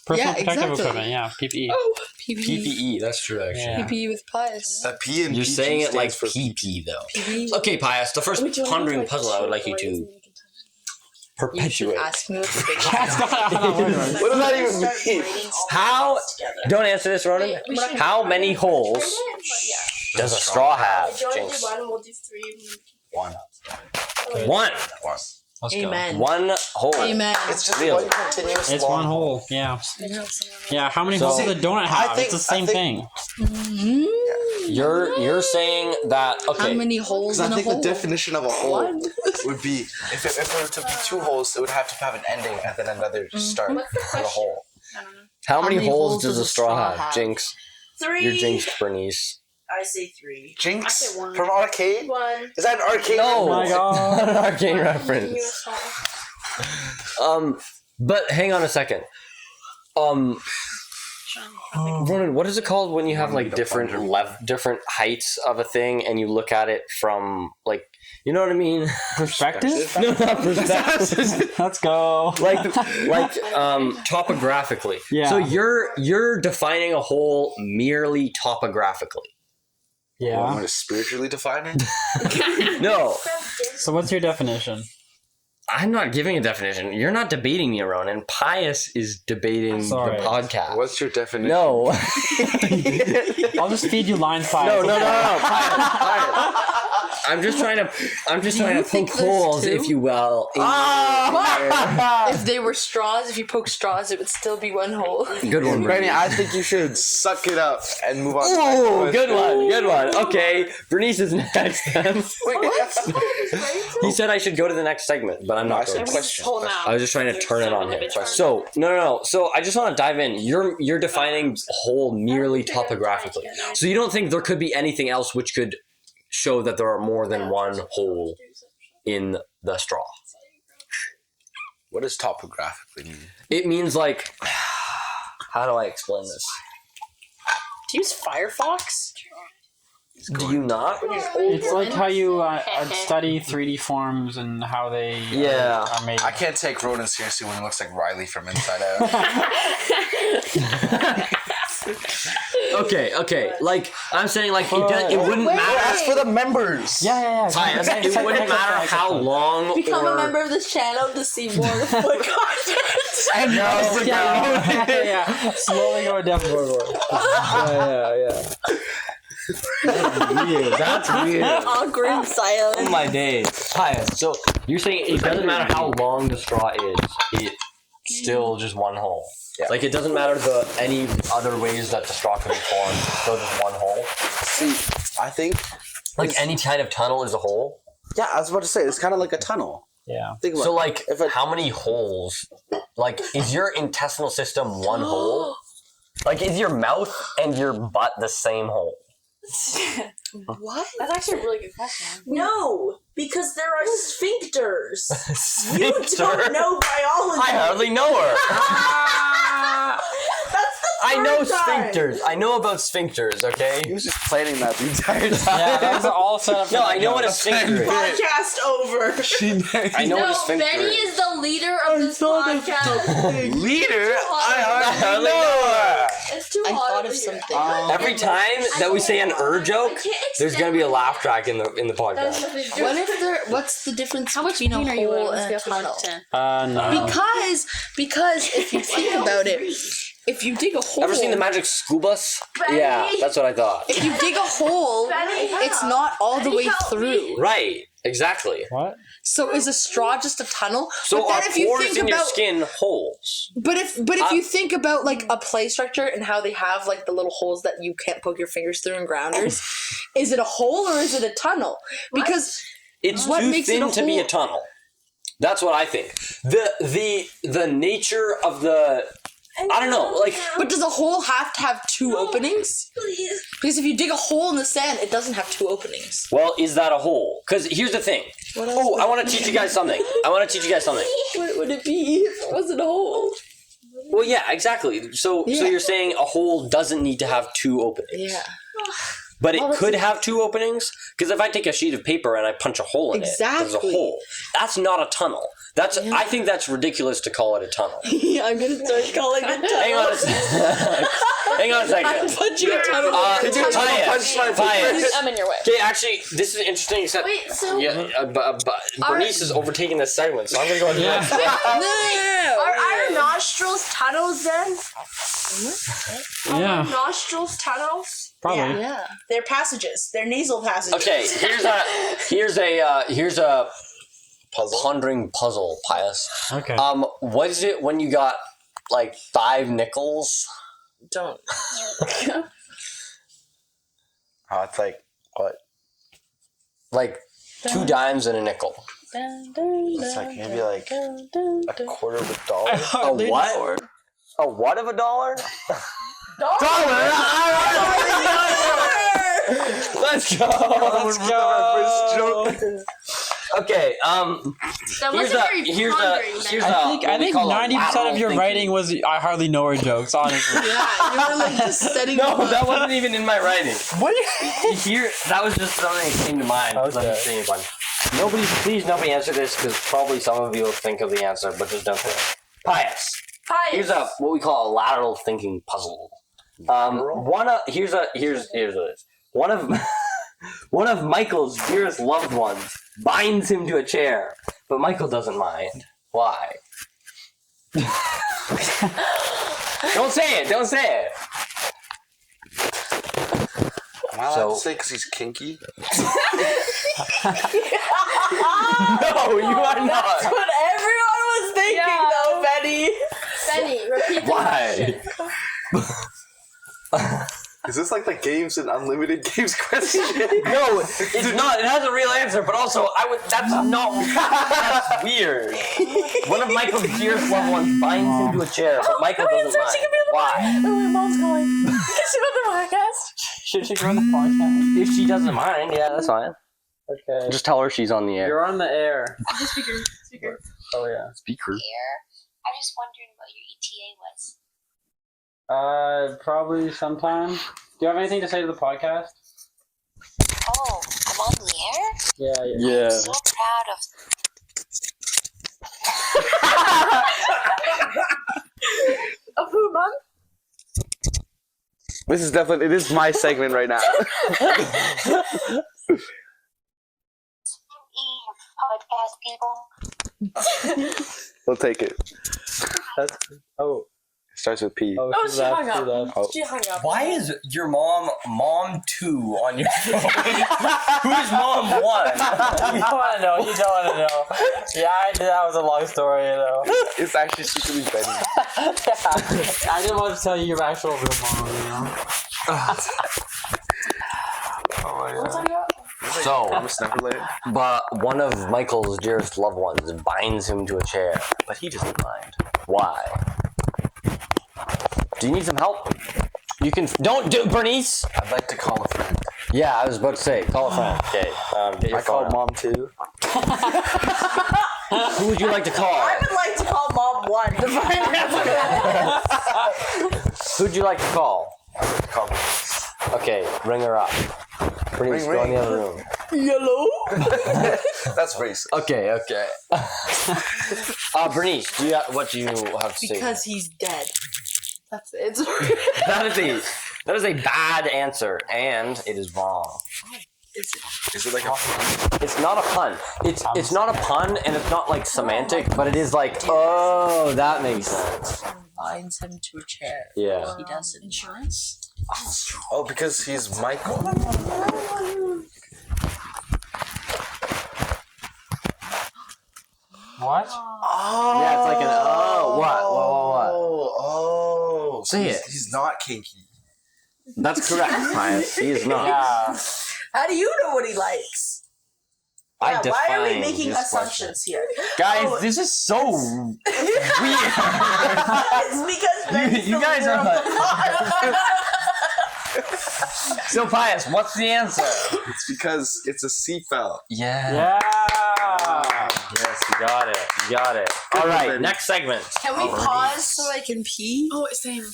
Personal Yeah, protective exactly. equipment, yeah. PPE. Oh, PP. PPE. That's true, actually. Yeah. PP with Pius. the P and You're PG saying it like stands for PP though. PP. Okay, Pius. The first Which one pondering was, like, puzzle I would like you short to boys and you can Perpetuate. Ask me what the big That's not how that works. What does that even mean? How? Don't answer this, Ronan. How many holes does a straw have? Do you want to Jinx? do one? We'll do three. One. One. Let's Amen. One hole. Amen. It's just Really? one continuous It's long one hole. Yeah. Yeah. How many So- holes does a donut have? think- It's the same I thing. You're saying that How okay? many holes Because I in a think hole? the definition of a hole One. would be if it were to be two holes, it would have to have an ending and then another start for the hole. How many holes does a straw have? Jinx. 3. You're jinxed, Bernice. I say 3. Jinx I say one. from arcade. One. Is that an arcade? No, Oh my God. not an arcane reference. But hang on a second. Ronan, what is it called when you have like different heights of a thing and you look at it from like, you know what I mean? Perspective? No, not perspective. Let's go. like topographically. Yeah. So you're defining a hole merely topographically. You want Yeah. to spiritually define it? No, So what's your definition? I'm not giving a definition. You're not debating me, Ronan. Pius is debating Sorry. the podcast. What's your definition? No. I'll just feed you line 5. No. Pius. I'm just trying to you think poke there's holes, two? if you will. If they were straws, if you poke straws, it would still be one hole. Good one, Bernie, Bernice. I think you should suck it up and move on. to the Ooh, next good question. one, good one. Okay, Bernice is next then. He said I should go to the next segment, but I'm No, I not said going to. question. Hold on. I was just trying to turn it on him. So no. So I just want to dive in. You're defining hole merely topographically. So you don't think there could be anything else which could show that there are more than one hole in the straw? What does topographically mean? It means like, how do I explain this? Do you use Firefox? Do you not? It's like how you study 3D forms and how they Yeah. are made. I can't take Ronan seriously when he looks like Riley from Inside Out. Okay. Like I'm saying, like it wouldn't matter. That's for the members. Yeah. Pius, it wouldn't matter how long Become or a member of this channel to see more of my content. And Yeah. Slowly going down forward. Yeah. That's weird. Awkward silence. Oh my days. Pius, so you're saying it doesn't matter how long the straw is, it's still just one hole. Yeah. Like it doesn't matter any other ways that the straw can be formed, it's still just one hole. See, I think, Like any kind of tunnel is a hole. yeah, I was about to say, it's kind of like a tunnel. Yeah. Think about So like if how many holes? Like is your intestinal system one hole? Like is your mouth and your butt the same hole? What? That's actually a really good question. No, because there are sphincters. You Sphincter? don't know biology. I hardly know her. That's the I know third time. sphincters. I know about sphincters, okay? He was just planning that the entire time. Yeah, that was all set up. No, I know what a sphincter is. Podcast over. I know what a sphincter Benny is. is the leader of this podcast. Leader? I hardly know her. It's too I hot thought of over here. something. Every time that we say an joke, there's gonna be a laugh track in the That has podcast. nothing to do What with if there? What's the difference How much between pain a are you in? hole Let's and a go from tunnel? 10. Uh-huh. No. Because if you think about it, if you dig a hole, Ever seen the Magic School Bus? Yeah, that's what I thought. if you dig a hole, it's not all the way through. Right, exactly. What? So is a straw just a tunnel? So but are then if you pores think in your about, skin holes? but if you think about like a play structure and how they have like the little holes that you can't poke your fingers through in grounders, is it a hole or is it a tunnel? Because It's What too makes it thin a to be a hole? tunnel. That's what I think. The nature of the I don't know, like but does a hole have to have two openings? Please. Because if you dig a hole in the sand, it doesn't have two openings. well, is that a hole? Because here's the thing. What Oh, I want to teach you guys something. What would it be if it wasn't a hole? Well, yeah, exactly. So Yeah. you're saying a hole doesn't need to have two openings. Yeah. But it Well, could have two openings? Because if I take a sheet of paper and I punch a hole in it, there's a Exactly. hole. That's not a tunnel. I think that's ridiculous to call it a tunnel. I'm gonna start calling it tunnel. Hang on a second. Hang on a second. Punch you in tunnel. Pius. I'm in your way. Okay, actually, this is interesting. Except, Wait, so but Bernice is overtaking this segment, so I'm gonna go ahead and are our nostrils tunnels then? Yeah, Nostrils tunnels? probably. Yeah. They're passages. They're nasal passages. Okay, here's a pondering puzzle, Pius. Okay. What is it when you got like 5 nickels? Don't. Oh, it's like what? Like 2 dimes and a nickel. It's like maybe like a quarter of a dollar. A what? A what of a dollar? Dollar! Let's go! Let's go! Okay, That wasn't very pondering. I think 90% of your writing was I hardly know her jokes. Honestly. Yeah, you were like just setting. No, that wasn't even in my writing. What? That was just something that came to mind. Okay. Please nobody answer this because probably some of you will think of the answer, but just don't do it. Pius. Here's what we call a lateral thinking puzzle. Here's what it is. One of Michael's dearest loved ones binds him to a chair, but Michael doesn't mind. Why? Don't say it. Don't say it. Am I allowed to say because he's kinky? No, you are not. That's what everyone was thinking, though, Betty. Benny, repeat the Why? Is this like the games and unlimited games question? No, it's not. It has a real answer, but also that's not. That's weird. One of Michael's dearest loved ones binds him to a chair, but Michael doesn't mind. Why? Oh, my mom's calling. Can she go to the podcast? Should she go on the podcast? If she doesn't mind, yeah, that's fine. Okay. Just tell her she's on the air. You're on the air. Speaker. Oh yeah. Speaker. I'm just wondering what your ETA was. Probably sometime. Do you have anything to say to the podcast? Oh, I'm on the air? Yeah. I'm so proud of. Of who, Mom? This is definitely, it is my segment right now. Podcast people. We'll take it. Oh. It starts with P. Oh, she hung up. Oh. She hung up. Why is your mom 2 on your phone? Who's mom 1? You don't want to know. You don't want to know. Yeah, that was a long story, though. It's actually secretly Benny. Yeah. I didn't want to tell you your actual real mom, you know? Oh my god. So, Neverland. but one of Michael's dearest loved ones binds him to a chair, but he doesn't mind. Why? Do you need some help? You can. Don't do Bernice. I'd like to call a friend. Yeah, I was about to say, call a friend. Okay. Get your I called phone mom too. out. Who would you like to call? I would like to call Mom 1 to find out. Who'd you like to call? Call Bernice. Okay, ring her up. Bernice, go in the other room. Hello? That's racist. Okay. Bernice, what do you have to say? Because he's dead. That's it. That is a bad answer, and it is wrong. Is it like a pun? It's not a pun. It's not a pun, and it's not like semantic, but it is like, oh, that makes sense. Binds him to a chair. Yeah. He does insurance. Oh, because he's Michael. What? Oh. Yeah, it's like an what? Oh. Say it. He's not kinky. That's correct, Pius. He is not. Yeah. How do you know what he likes? I Yeah, why are we define making this assumptions here? Guys, Oh. this is so weird. It's because Ben's You the guys leader are of like- the pod. So, Pius, what's the answer? It's because it's a seatbelt. Yeah. Yeah. Yes, you got it. All right, baby. next segment. Can we pause so I can pee? Oh, same.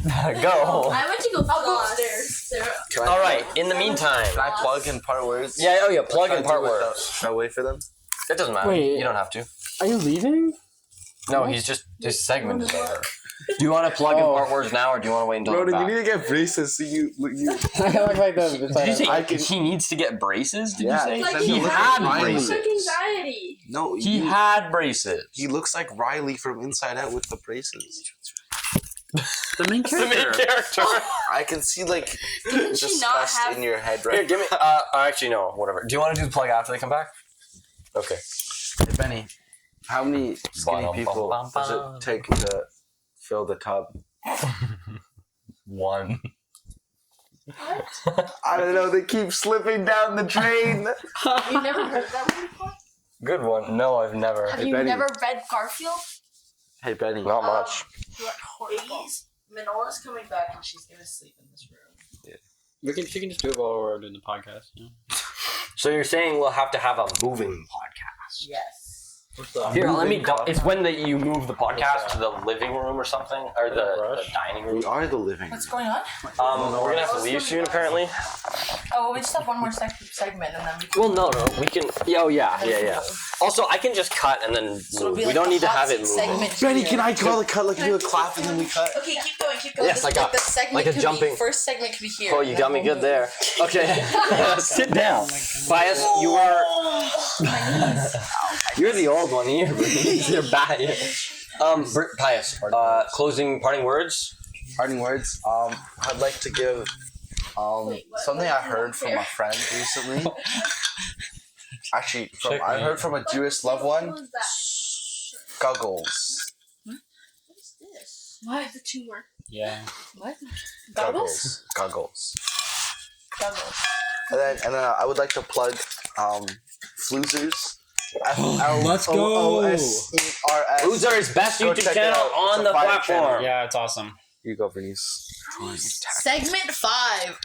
Go. I went to go I'll go floss. upstairs. Sarah. All right, in the meantime. Can I plug in part words? Yeah, plug Should I in part do it words. without- Should I wait for them? It doesn't matter. Wait. You don't have to. Are you leaving? No, he's just, his segment is over. Do you want to plug in part words now, or do you want to wait until Ronan, I'm you back? need to get braces so you I look like Did you the. say he needs to get braces? Did Yeah, you say? like He he had had braces. anxiety. No, He had braces. he looks like Riley from Inside Out with the braces. The main The main character. I can see like Didn't she not disgust have? in your head Here, right give me. Actually, no. Whatever. Do you want to do the plug after they come back? Okay. Hey, Benny, how many skinny people does it take to fill the tub? 1. I don't know, they keep slipping down the drain. You never heard that one before? Good one. No, I've never. Have Hey, you Benny. never read Garfield? Hey, Benny. Not much. You are horrible. Manola's coming back and she's gonna sleep in this room. She can just do it while we're doing the podcast. Yeah. So you're saying we'll have to have a moving podcast? Yes. Here, let me. It's when you move the podcast to the living room or something, or the dining room. We are the living. What's going on? We're gonna have to leave soon, apparently. Oh, we just have one more segment and then we can. Well, no, we can. Yeah. Also, I can just cut and then So it'll move. be We like don't the need to hot have it seat move. segment Benny, here. can I call the cut? Like do a clap and then we cut? Okay, keep going. Yes, This- like the segment like a could jumping- Be, first segment could be here. Oh, you got me good there. Okay, sit down. Pius, you are. You're the old one here. You're bad. Pius. Closing parting words. Parting words. I'd like to give something I heard from a friend recently. Actually, I heard from a Jewish loved one. Goggles. Why the tumor? Yeah. What? Goggles. And then I would like to plug Floozers. Let's go. FLOOSERS. Loser is best Go YouTube check it channel out. on It's the a fire platform. channel. Yeah, it's awesome. Here you go, Bernice. Segment 5 of.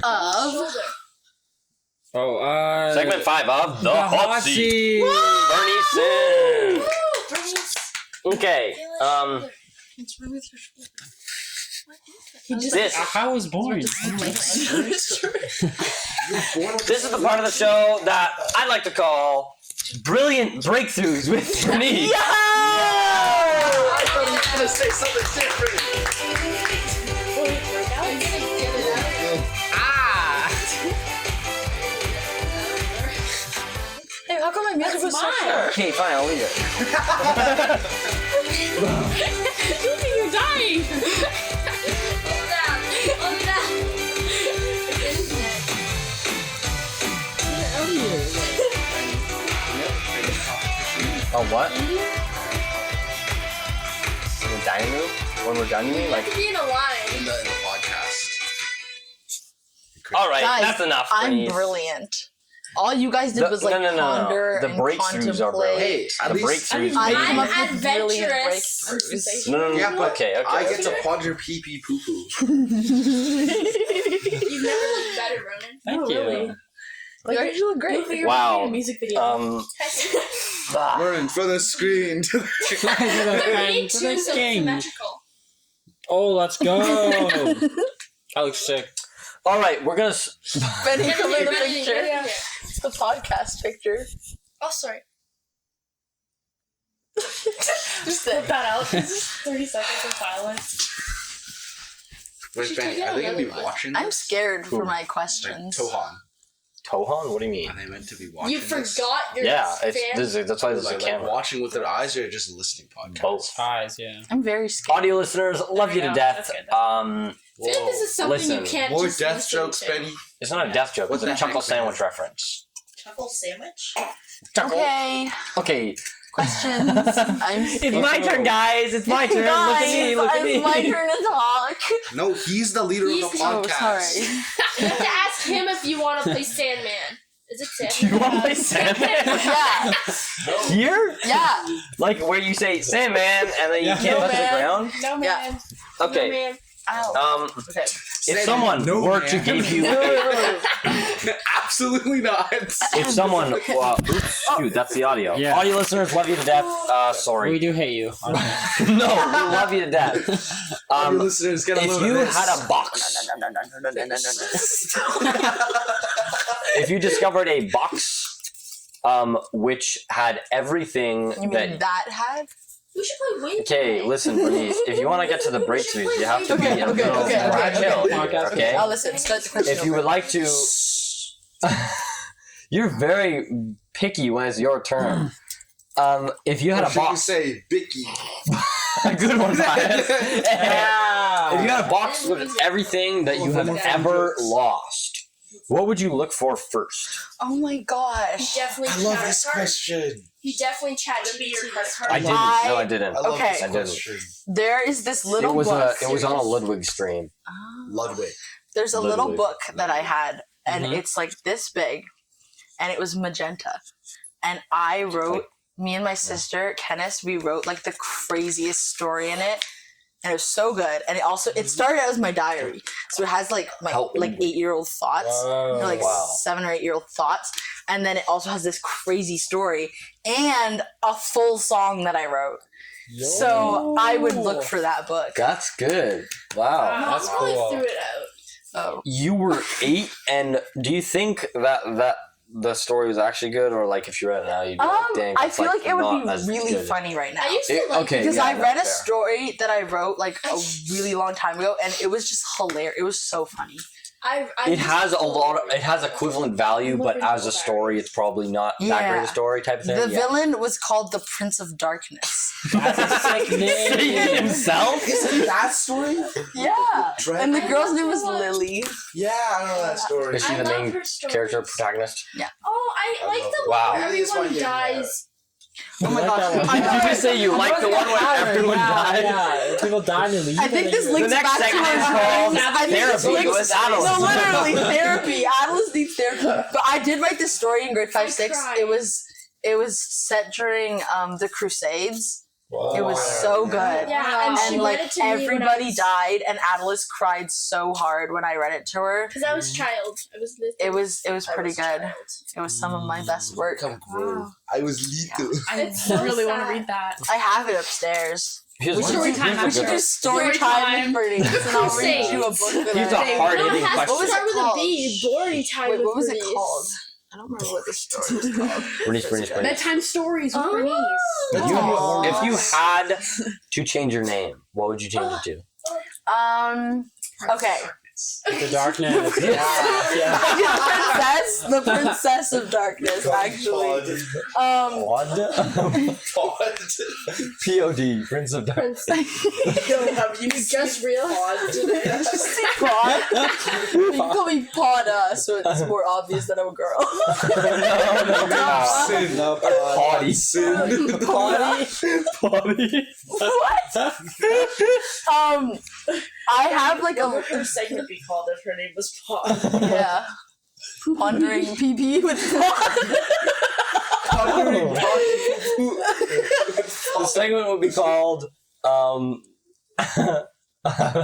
Oh, Segment 5 of the Hot Seat. Hotseat. Bernice. Okay. What's wrong with your shoulder? This How was born? this is the part of the show that I like to call Brilliant Breakthroughs with Bernice. I thought he was gonna say something different. Hey, how come my music was so short? Okay, fine, I'll leave it. You think you're dying? Oh, what? In the dining room? When we're done, you mean? Like, Be in a line. In the podcast. all right, Guys, that's enough. I'm Bernice. brilliant. All you guys did was like ponder The and breakthroughs are contemplate. brilliant. Hey, at The least breakthroughs. I are come up brilliant. with brilliant Adventurous. breakthroughs. No. Yeah, but Okay. I get to ponder pee pee poo poo. You've never looked better, Ronan. Thank Oh, you. really? You actually look great. Wow. A music video. Learn for the screen. To the king. Symmetrical. Oh, let's go. That looks sick. All right, we're gonna. Benny, come in the Benny, picture. get in here. It's the podcast picture. Oh, sorry. Just Put it. that out. This is 30 seconds of silence. Wait, Benny, are they gonna be watching this? I'm scared for my Like questions. Tohan. Tohan? What do you mean? Are they meant to be watching You this? forgot your Yeah, fan. that's why there's a Like camera. watching with their eyes or just listening podcast? Both. Eyes, yeah. I'm very scared. Audio listeners, love you to go. death. That's good. I feel like this is something Listen, you can't More just death listen jokes, to. Benny. It's not a death joke. What It's a the chuckle heck, sandwich man? reference. Chuckle sandwich? Chuckle. Okay, Okay. questions. I'm It's my turn, guys. It's my turn. Look at me. Look at me. It's my turn to talk. No, he's the leader of the Oh, podcast. sorry. You have to ask him if you want to play Sandman. Is it Do Sandman? you want to play Sandman? Yeah, Here? yeah. Like where you say Sandman and then you Yeah. can't No, touch the man. ground? No, man. Okay. Man. Ow. Okay. If someone were to give you Absolutely not. if someone oops, shoot, that's the audio. Yeah. Audio listeners, love you to death. Sorry. We do hate you. Okay. No, we love you to death. Your listeners get a If load you of this. had a box, if you discovered a box, which had everything You mean that that had? We should play Wayne. Okay, listen, Bernice. If you want to get to the breakthroughs, you have to be a little okay. chill. Okay. I'll listen. Start the question. If you would like to, you're very picky when it's your turn. If you had Or a should you box, say Bicky? a good one, Pius. If you had a box with everything that you have ever lost, what would you look for first? Oh my gosh. Definitely. I love this question. He definitely chatted me. I didn't. No, I didn't. I love Okay. this question. There is this little It was book. it was on a Ludwig stream. Ludwig. There's a little Ludwig. book that I had, and Mhm. it's like this big, and it was magenta. And I wrote, me and my sister, Kenneth, we wrote like the craziest story in it. And it was so good. And it started out as my diary. So it has like my How- 8-year-old thoughts. Like wow. 7 or 8-year-old thoughts. And then it also has this crazy story and a full song that I wrote. So I would look for that book. That's good. Wow. That's Mom really cool. threw it out. Oh. You were 8, and do you think that the story was actually good, or like if you read it now, you'd be like, dang, I that's, feel like it would not be as really good. funny right now. I used to like Okay, Because yeah, I read a fair. story that I wrote like a really long time ago, and it was just hilarious. It was so funny. It has it has equivalent value, but as a story, it's probably not that great Yeah. a story type of thing. The villain was called the Prince of Darkness. That's a sick name. himself. Isn't that story? Yeah. Dread- And the girl's name was Lily. Yeah, I know that story. Is she I the love main her stories. character protagonist? Oh, I like the Wow. one where This one, everyone yeah. dies. Oh my like gosh. that one. I know Did you it. say you like the one where everyone dies? Yeah, people die and they leave. I think this The links next back to segment is our called I think this Therapy links- with Adelice. No, literally therapy. Adelice needs therapy. But I did write this story in grade 5-6. cried. It was set during the Crusades. Wow. It was so good. Yeah, and she And like read it to me when I everybody was- died, and Adelice cried so hard when I read it to her. Because I was child. I was little. It was pretty good. Child. It was some of my best work. Come on. I was little. I It's so really want to sad. read that. I have it upstairs. Here's We should, Story do, time we should after. do story Story time time. with Bernice, and I'll read you a book that He's I a hard-hitting No, it has question. What was start it with a called? B. Boring time Wait, with what was it Bernice. called? I don't remember what the story was called. Bernice. Bedtime stories with Oh. Bernice. If you had to change your name, what would you change it to? Okay. The darkness. Yeah. The princess of darkness, actually. POD, Prince of Darkness. You just realized today. Pod. You can call me Pod, so it's more obvious that I'm a girl. Sin. Potty. Sin. Potty. What? I have like a Her segment be called if her name was Pod. yeah. Pondering PP with The segment would be called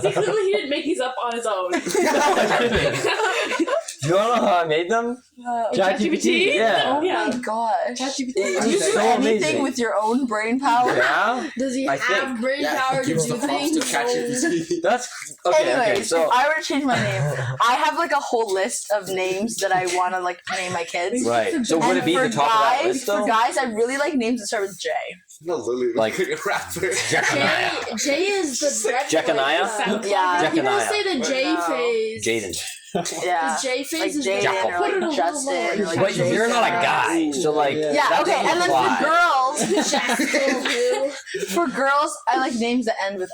See, clearly he didn't make these up on his own. Do you wanna know how I made them? ChatGPT? Yeah. Oh my gosh. ChatGPT. Do you It's do so anything amazing. with your own brain power? Yeah? Does he I have think. brain power to do things? That's okay, Anyways, so if I were to change my name, I have like a whole list of names that I want to like name my kids. right. So would And it be for the top of that guys, list though? For guys, I really like names that start with J. No, Lily. Like- a rapper. Jeconiah. Jay is the red Jeconiah? Yeah. You're gonna Jeconiah. say the J phase. Jaden. Yeah. The J phase Like is Jaden Jackal. or Put it a like little Justin. Or, like But you're not a guy, so like Yeah, that okay, doesn't and then apply. for girls, I like names that end with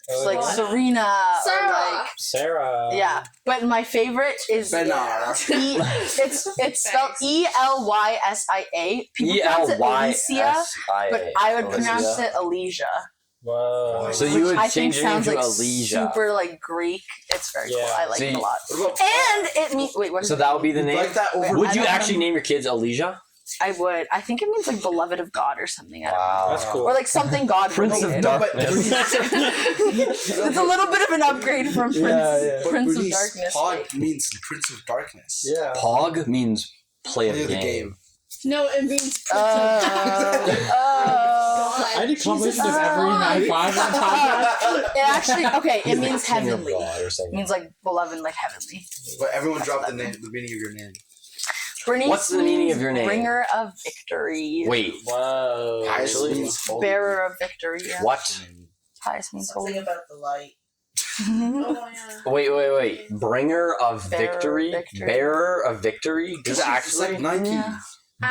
So like Serena or Sarah. like Sarah. yeah. But my favorite is Benar. it's spelled Elysia. People pronounce it Alicia, but I would pronounce it Alicia. Whoa. So you which would I think change your name sounds to like Alicia. super like Greek. It's very cool. Yeah. I like See, it a lot. What about And it means wait, what is So it? that would be the You name. like that over? Would I you don't actually know. name your kids Alicia? I would. I think it means like beloved of God or something. I don't know. That's cool. Or like something God Prince of related. Darkness. It's a little bit of an upgrade from Prince, Yeah. But Prince of Bernice, Darkness. Pod like- means Prince of Darkness. Yeah. Pog means play of Play the the game. game. No, it means I need combination of every high five on top of It actually okay. It means King of heavenly. God or It something. means like beloved, like heavenly. But everyone dropped the meaning of your name. Bernice What's the meaning of your name? Bringer of victory. Wait. Whoa. Pius Actually? means holy. Bearer of victory. Yeah. What? Pius means Something holy. about the light. Oh yeah. Wait. Bringer of Bearer of victory? victory. Bearer of victory? Does it It's actually? like Nike. Yeah.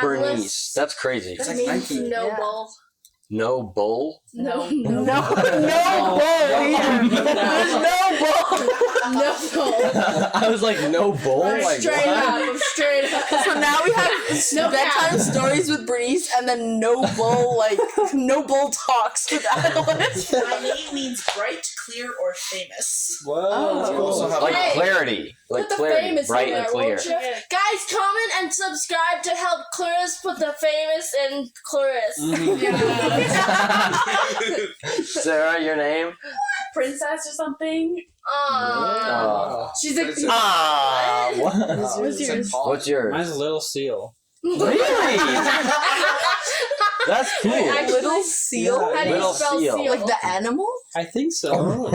Bernice. That's crazy. It's That like means Nike. noble. No bull? No. No bull here. There's no bull. I was like, no bull? Like, Straight what? up. Straight up. So now we have No bedtime stories with Bernice, and then no bull talks with Adelice. My name means bright, clear, or famous. Whoa. We also have Like Hey, clarity. Like Put the clarity. famous Bright in and there, clear. won't you? Guys, comment and subscribe to help Clarice put the famous in Clarice. Sarah, your name? Princess or something. Oh. She's like. Ah. What? What's yours? What's yours? Mine's Little Seal. Really? That's cool. Little seal? Yeah. How do you Little spell seal. seal? Like the animal? I think so. Wait,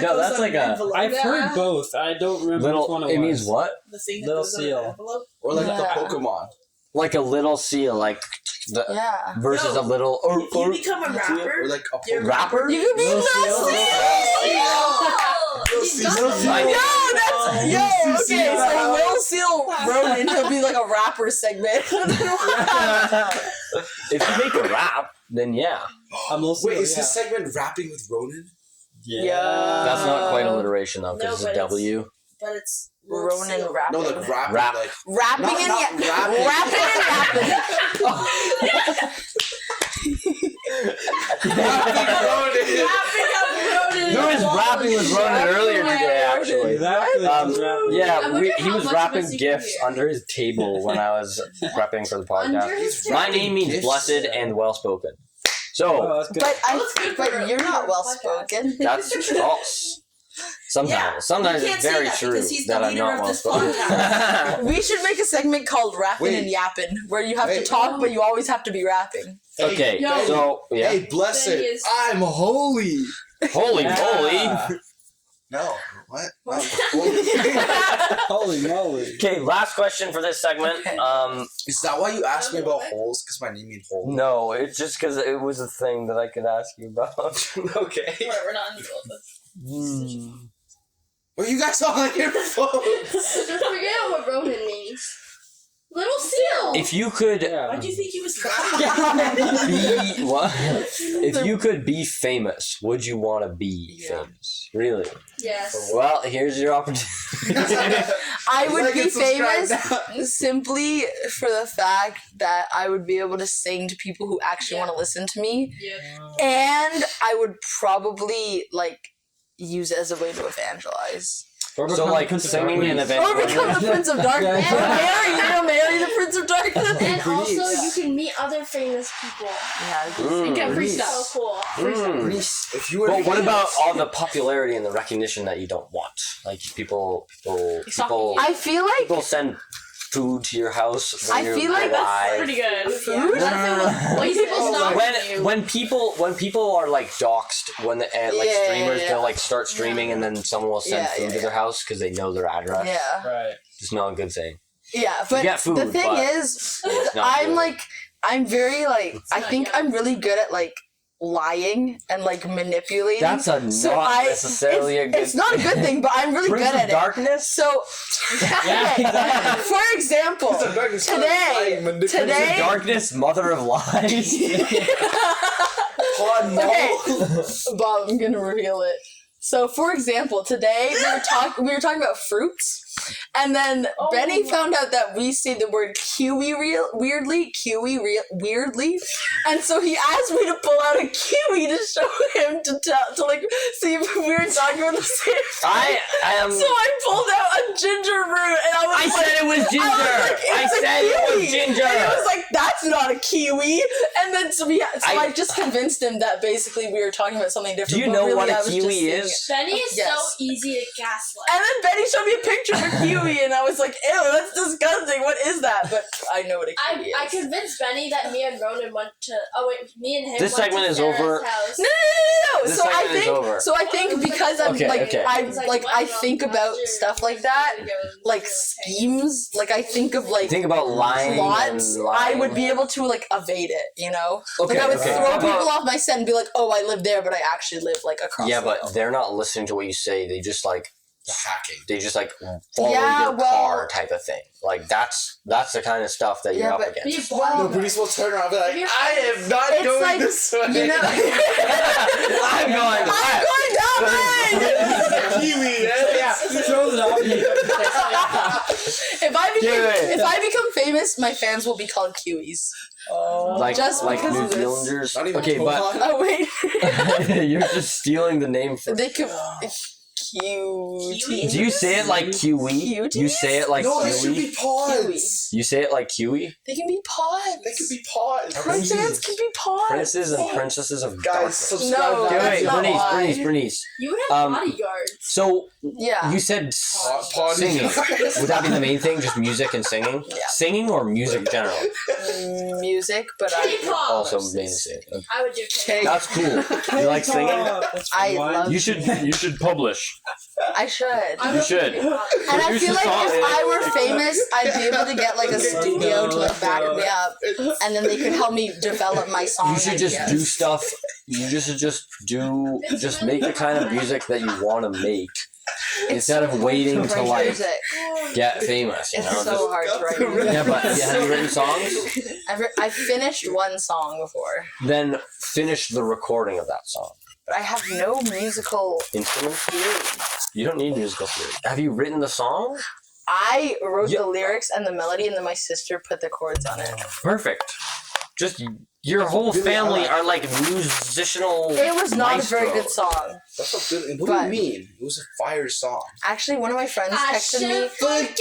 no, that's like a I've heard both. I don't remember which one little. it It was. means what? The thing that Little goes on an seal. envelope. Or like Yeah. the Pokemon. Like a little seal, like the Yeah. versus No. a little. If you become a rapper, Or like a you're Pokemon. Rapper? You could be Little Little seal. Little seal. No, that's okay. seal. So Lil Seal Ronan, he'll be like a rapper segment. If you make a rap, then yeah. I'm Little Seal, Wait, is yeah. this segment rapping with Ronan? Yeah. That's not quite alliteration though, No, because but it's a W. but it's Ronan rapping. No, like rapping. Rap. Like Rapping Not- and not rapping. rapping and yapping. Who was rapping with Ronan earlier today, actually? Exactly. Yeah, he was much of rapping us you gifts can under his table when I was prepping for the Under podcast. his My name means Gifts. blessed and well spoken. Oh, So that's good. But you're not well spoken. that's false. Sometimes You can't it's say very that true because he's the that I'm leader not of well this spoken. podcast. We should make a segment called Rapping Wait. and Yapping, where you have to Hey. talk, but you always have to be rapping. Okay, Yo. so yeah, Hey, blessed. Then he is- I'm holy. holy Yeah. moly. No. What? I'm holy. Holy moly. Okay, last question for this segment. Is that why you asked me about holes? Because my name means hole. No, it's just because it was a thing that I could ask you about. Okay. We're not in the middle of this. Well, you guys all on your phones. Just forget what Ronan means. Little seal. If you could Why do you think he was be what? If you could be famous, would you want to be famous? Really? Yes. Well, here's your opportunity. I would Like be and subscribe famous simply for the fact that I would be able to sing to people who actually want to listen to me, and I would probably use it as a way to evangelize. So like singing an event. Or become the Prince of Darkness. Marry the Prince of Darkness. And also, you can meet other famous people. Yeah, Get free So stuff. cool. Bernice, if you were But to what be about famous- all the popularity and the recognition that you don't want? Like people I feel like people send food to your house when I you're feel like alive. That's pretty good. food. When people stop when people are like doxxed when the streamers they'll like start streaming and then someone will send food to their house because they know their address. Yeah. Right. It's not a good thing. Yeah, but get food, the thing but is, it's not I'm good. I'm very I think I'm really good at lying and manipulating. That's not necessarily a good It's not a good thing, but I'm really Prince good of at Darkness? it. So, for example, today, Darkness, mother of lies. okay, Bob, I'm gonna reveal it. So, for example, today we were talking about fruits, and then Benny found out that we say the word kiwi weirdly, and so he asked me to pull out a kiwi to show him to see if we were talking about the same thing. I am. So I pulled out a ginger root, and I said it was ginger. I said it was ginger. And he was like, "That's not a kiwi." And then I just convinced him that basically we were talking about something different. Do you but know really what I a was just kiwi saying is? it. Benny is Yes. so easy to gaslight. And then Benny showed me a picture of a kiwi, and I was like, ew, that's disgusting. What is that? But I know what a kiwi is. I convinced Benny that me and Ronan went to. Oh wait, me and him. This went segment to is Sarah's over. House. No. This So I segment is think. over. So I think because I'm Okay, like okay. I think about stuff like that, like schemes. Like I think of like Think about lying. plots. and I lying. would be able to like evade it. You know. Okay, Like I would okay. throw How about- people off my set and be like, oh, I live there, but I actually live like across. Yeah, the but hill. they're not listening to what you say. They just like hacking. they just like follow Yeah, your well- car type of thing. Like that's the kind of stuff that you're Yeah, up but- against. Well, No, Bernice will turn around and be like, I am not It's going like, this way. you know, I'm going left. going down mine. Kiwi, Yeah, throws it off. If Kiwi. I become famous, my fans will be called Kiwis. Like Just like because New of this. Zealanders. Not even Okay, but Pokemon. Oh wait, you're just stealing the name for. they could cute. Do you say it like Kiwi? Cuties? You say it like No, it should Kiwi. be pods. You say it like Kiwi. They can be pods. They could be pods. My fans can be pods. Princes and princesses of Guys, darkness. subscribe No, to Okay, that's wait, not Bernice, why. Bernice. You would have Um, bodyguards. So Yeah. you said Pod- singing. Would that be the main thing? Just music and singing? Yeah. Singing or music general? Music, but I K-pop. Also mainly singing. I would do K. That's cool. You like singing? I love. You should publish. I should. You should. And I Produce feel a like song. if I were famous, I'd be able to get like a studio to like back me up, and then they could help me develop my song. You should just do ideas. stuff. You just make the kind of music that you want to make instead of waiting to Write like music. get famous. You It's know. so hard to write music. Yeah, but have you written songs? I've finished one song before, Then finish the recording of that song. but I have no musical Instruments? theory. You don't need musical theory. Have you written the song? I wrote Yeah. the lyrics and the melody, and then my sister put the chords on it. Perfect. Just your whole family are like musicianal. It was not a very maestros. good song. That's a good. What But- do you mean? It was a fire song. Actually, one of my friends texted me. forget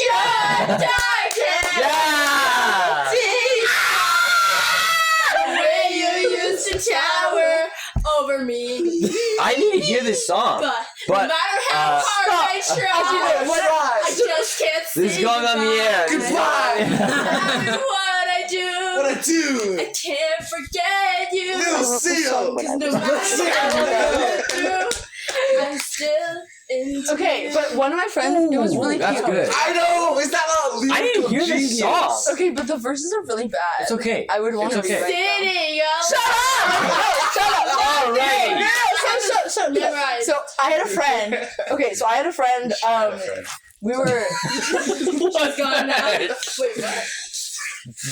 your darkest Yeah. the way you used to tower over me. I need to hear this song. But no matter how hard I Actually, try, no, what I just can't see. This is going on the air. Goodbye. No matter what I do, What I do? I can't forget you. Lucille. No matter what I do, I'm still into Okay, you. but one of my friends, it was really That's cute. good. I know. Is that not lyrical I need to hear this genius? song. Okay, but the verses are really bad. It's okay. I would want It's to okay. rewrite them. Sitting up. Shut up! Shut up! All right. No, so Memorize. I had a friend. Okay, so I had a friend. We were. She's gone now. Wait, what?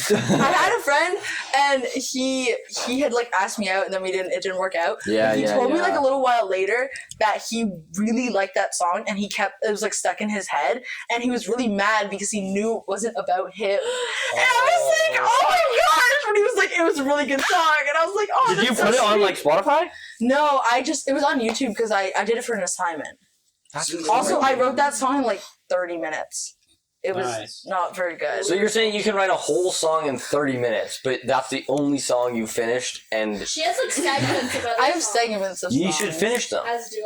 I had a friend, and he had like asked me out, and then it didn't work out. Yeah, He yeah, told me yeah. like a little while later that he really liked that song, and it was like stuck in his head, and he was really mad because he knew it wasn't about him. And I was like, oh my gosh! But he was like, it was a really good song, and I was like, oh. Did that's you so put it on sweet. like Spotify? No, it was on YouTube because I did it for an assignment. Also, I wrote that song in like 30 minutes. It was Nice. not very good. So you're saying you can write a whole song in 30 minutes, but that's the only song you finished, and She has like segments of other I have songs. segments of you songs. should finish them. As do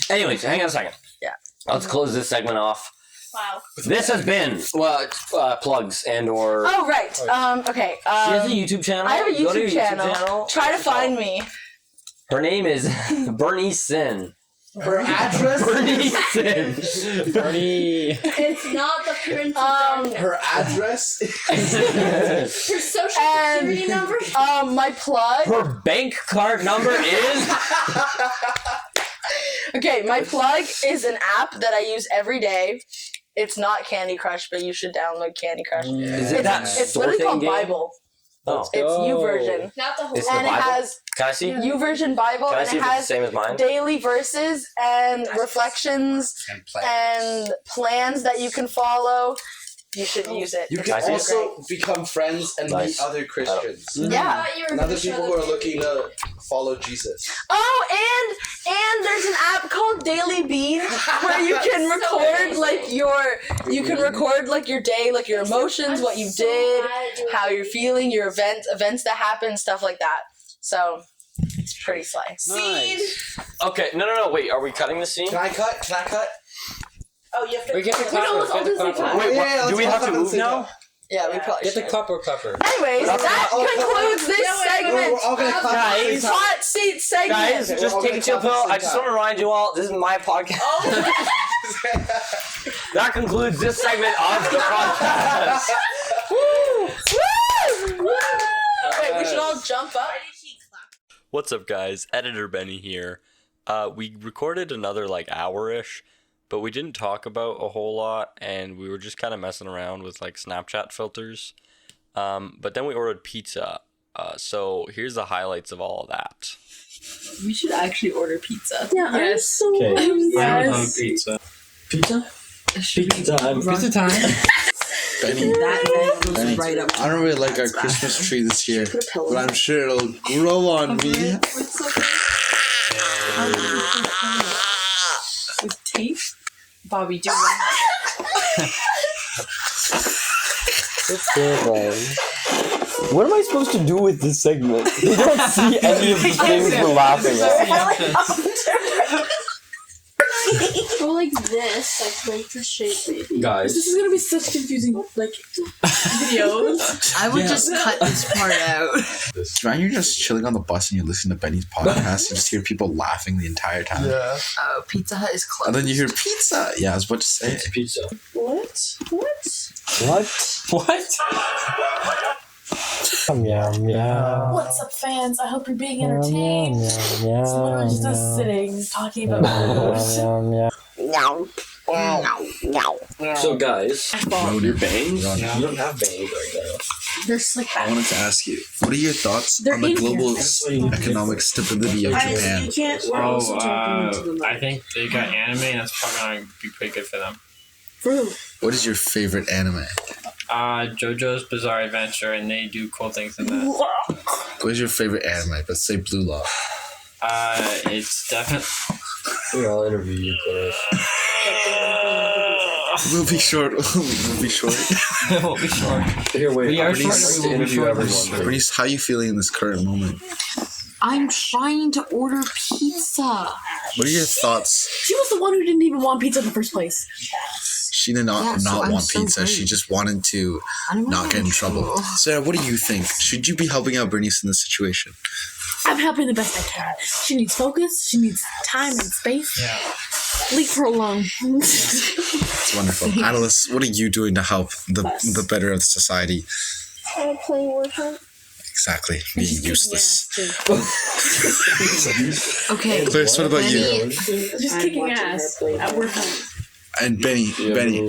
I. Anyways, hang on a second. Yeah. Let's close this segment off. Wow. This has been plugs and or. Oh, right. Okay. She has a YouTube channel. I have a Go to YouTube your channel. Try to find me. Her name is Bernice Sin. Her address. Bernice Sin. Bernie. It's not the Prince of Darkness. Her address. Her social security number. My plug. Her bank card number is. Okay, my plug is an app that I use every day. It's not Candy Crush, but you should download Candy Crush. Is it that It's literally sorting called game? Bible. Oh. It's U version. Not the whole. It's the And it Bible? has Can I see? U version Bible, Can I and see it if it's the has same as mine? daily verses and reflections And plans. and plans that you can follow. You should use it. You It's can I see. also become friends and Nice. meet other Christians. Yeah. And other people who are looking to follow Jesus. Oh, and there's an app called Daily Bean where you can record like your day, like your emotions, what you did, how you're feeling, your events that happen, stuff like that. So it's pretty slay. Nice. Okay, no, wait. Are we cutting the scene? Can I cut? Oh, you have to. We get the We know clapper. it's Get the all the same clapper. time. Yeah, Do we let's have to all move at the same now? time. Yeah, we probably Get the should. clapper. Anyways, that concludes this We're segment. all gonna clap at the same Guys. time. Hot seat segment. Guys, Okay, just we're all take a gonna chill clap at pill. the I same just time. want to remind you all, this is my podcast. That concludes this segment of the podcast. Wait, we should all jump up. What's up, guys? Editor Benny here. We recorded another hour-ish, but we didn't talk about a whole lot, and we were just kind of messing around with Snapchat filters. But then we ordered pizza. So here's the highlights of all of that. We should actually order pizza. Yeah, Yes. I'm so Yes. pizza. Pizza? Pizza time. Pizza time. Benny, That goes Benny, right up. I don't really like our Christmas tree this year, but I'm sure it'll grow on me. With tape? Bobby, do What am I supposed to do with this segment? They don't see any of the things we're laughing at. Go like this, like the shape, maybe. Guys. This is gonna be such confusing, videos. I would just cut this part out. When you're just chilling on the bus and you listen to Benny's podcast, you just hear people laughing the entire time. Yeah. Oh, Pizza Hut is closed. And then you hear pizza. Yeah, I was about to say. It's pizza. What? What? Yum, yum. What's up, fans? I hope you're being entertained. It's literally just us sitting, talking about videos. So, guys, your bangs? Ronan. You don't have bangs right now. They're slick I wanted to ask you, what are your thoughts They're on the in global here. economic stability of Japan? You can't. We're Oh, also talking into the I mic. think they got anime, and that's probably going to be pretty good for them. What is your favorite anime? JoJo's Bizarre Adventure, and they do cool things in that. What is your favorite anime? Let's say Blue Lock. It's definitely. Here, I'll interview you, Clarice. We'll be short. We'll be short. We'll be short. Here, wait. We are Bernice, short, to we will be interview short. everyone. Bernice, how are you feeling in this current moment? I'm trying to order pizza. What are your thoughts? She was the one who didn't even want pizza in the first place. She did not Yeah, so I'm want so pizza. great. She just wanted to I don't not know. get in trouble. Sarah, what do you think? Should you be helping out Bernice in this situation? I'm helping the best I can. She needs focus. She needs time and space. Yeah. Leave her alone. It's wonderful. Adelice, what are you doing to help the better of society? Playing Warhammer. Exactly. Being useless. Okay. Clarice, what about you? Benny, Just kicking ass at work. And Benny, Yeah, Benny,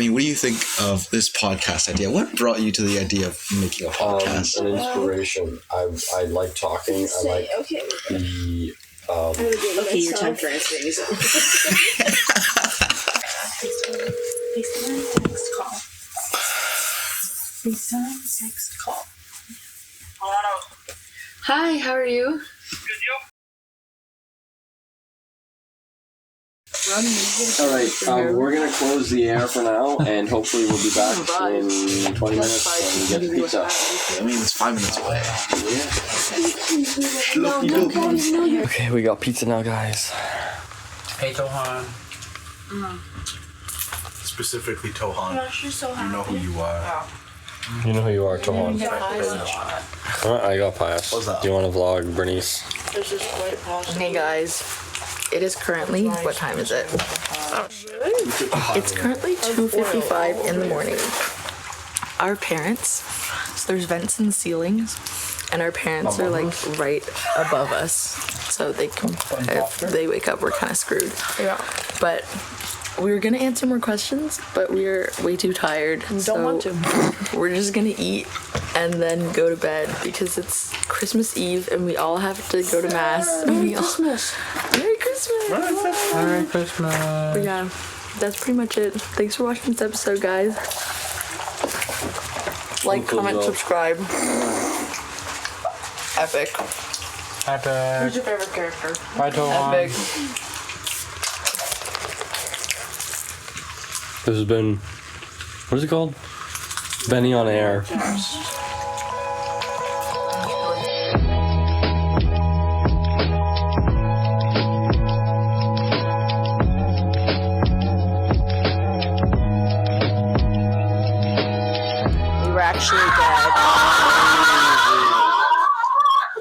what do you think of this podcast idea? What brought you to the idea of making a podcast? An inspiration. I like talking. I like Okay. the. Okay, your time for answering is over. FaceTime, text, call. FaceTime, text, call. Hi, how are you? All right, we're gonna close the air for now, and hopefully we'll be back in 20 minutes when we get the pizza. I mean, it's 5 minutes away. Okay, we got pizza now, guys. Hey, Tohan. Specifically, Tohan. She's so happy. You know who you are. You know who you are, Tohan. I got Pius. What's that? Do you want to vlog, Bernice? Hey guys, it is currently, what time is it? It's currently 2:55 in the morning. Our parents, so there's vents in the ceilings, and our parents are right above us, so they can, if they wake up, we're kind of screwed. Yeah. But we were gonna answer more questions, but we're way too tired. Don't want to. We're just gonna eat and then go to bed because it's Christmas Eve and we all have to go to mass. Merry Christmas! Merry Christmas! Merry Christmas. But yeah, that's pretty much it. Thanks for watching this episode, guys. Like, comment, subscribe. Epic. Epic. Who's your favorite character? Bye, Tohan. Epic. This has been, what is it called? Benny on Air. actually dead.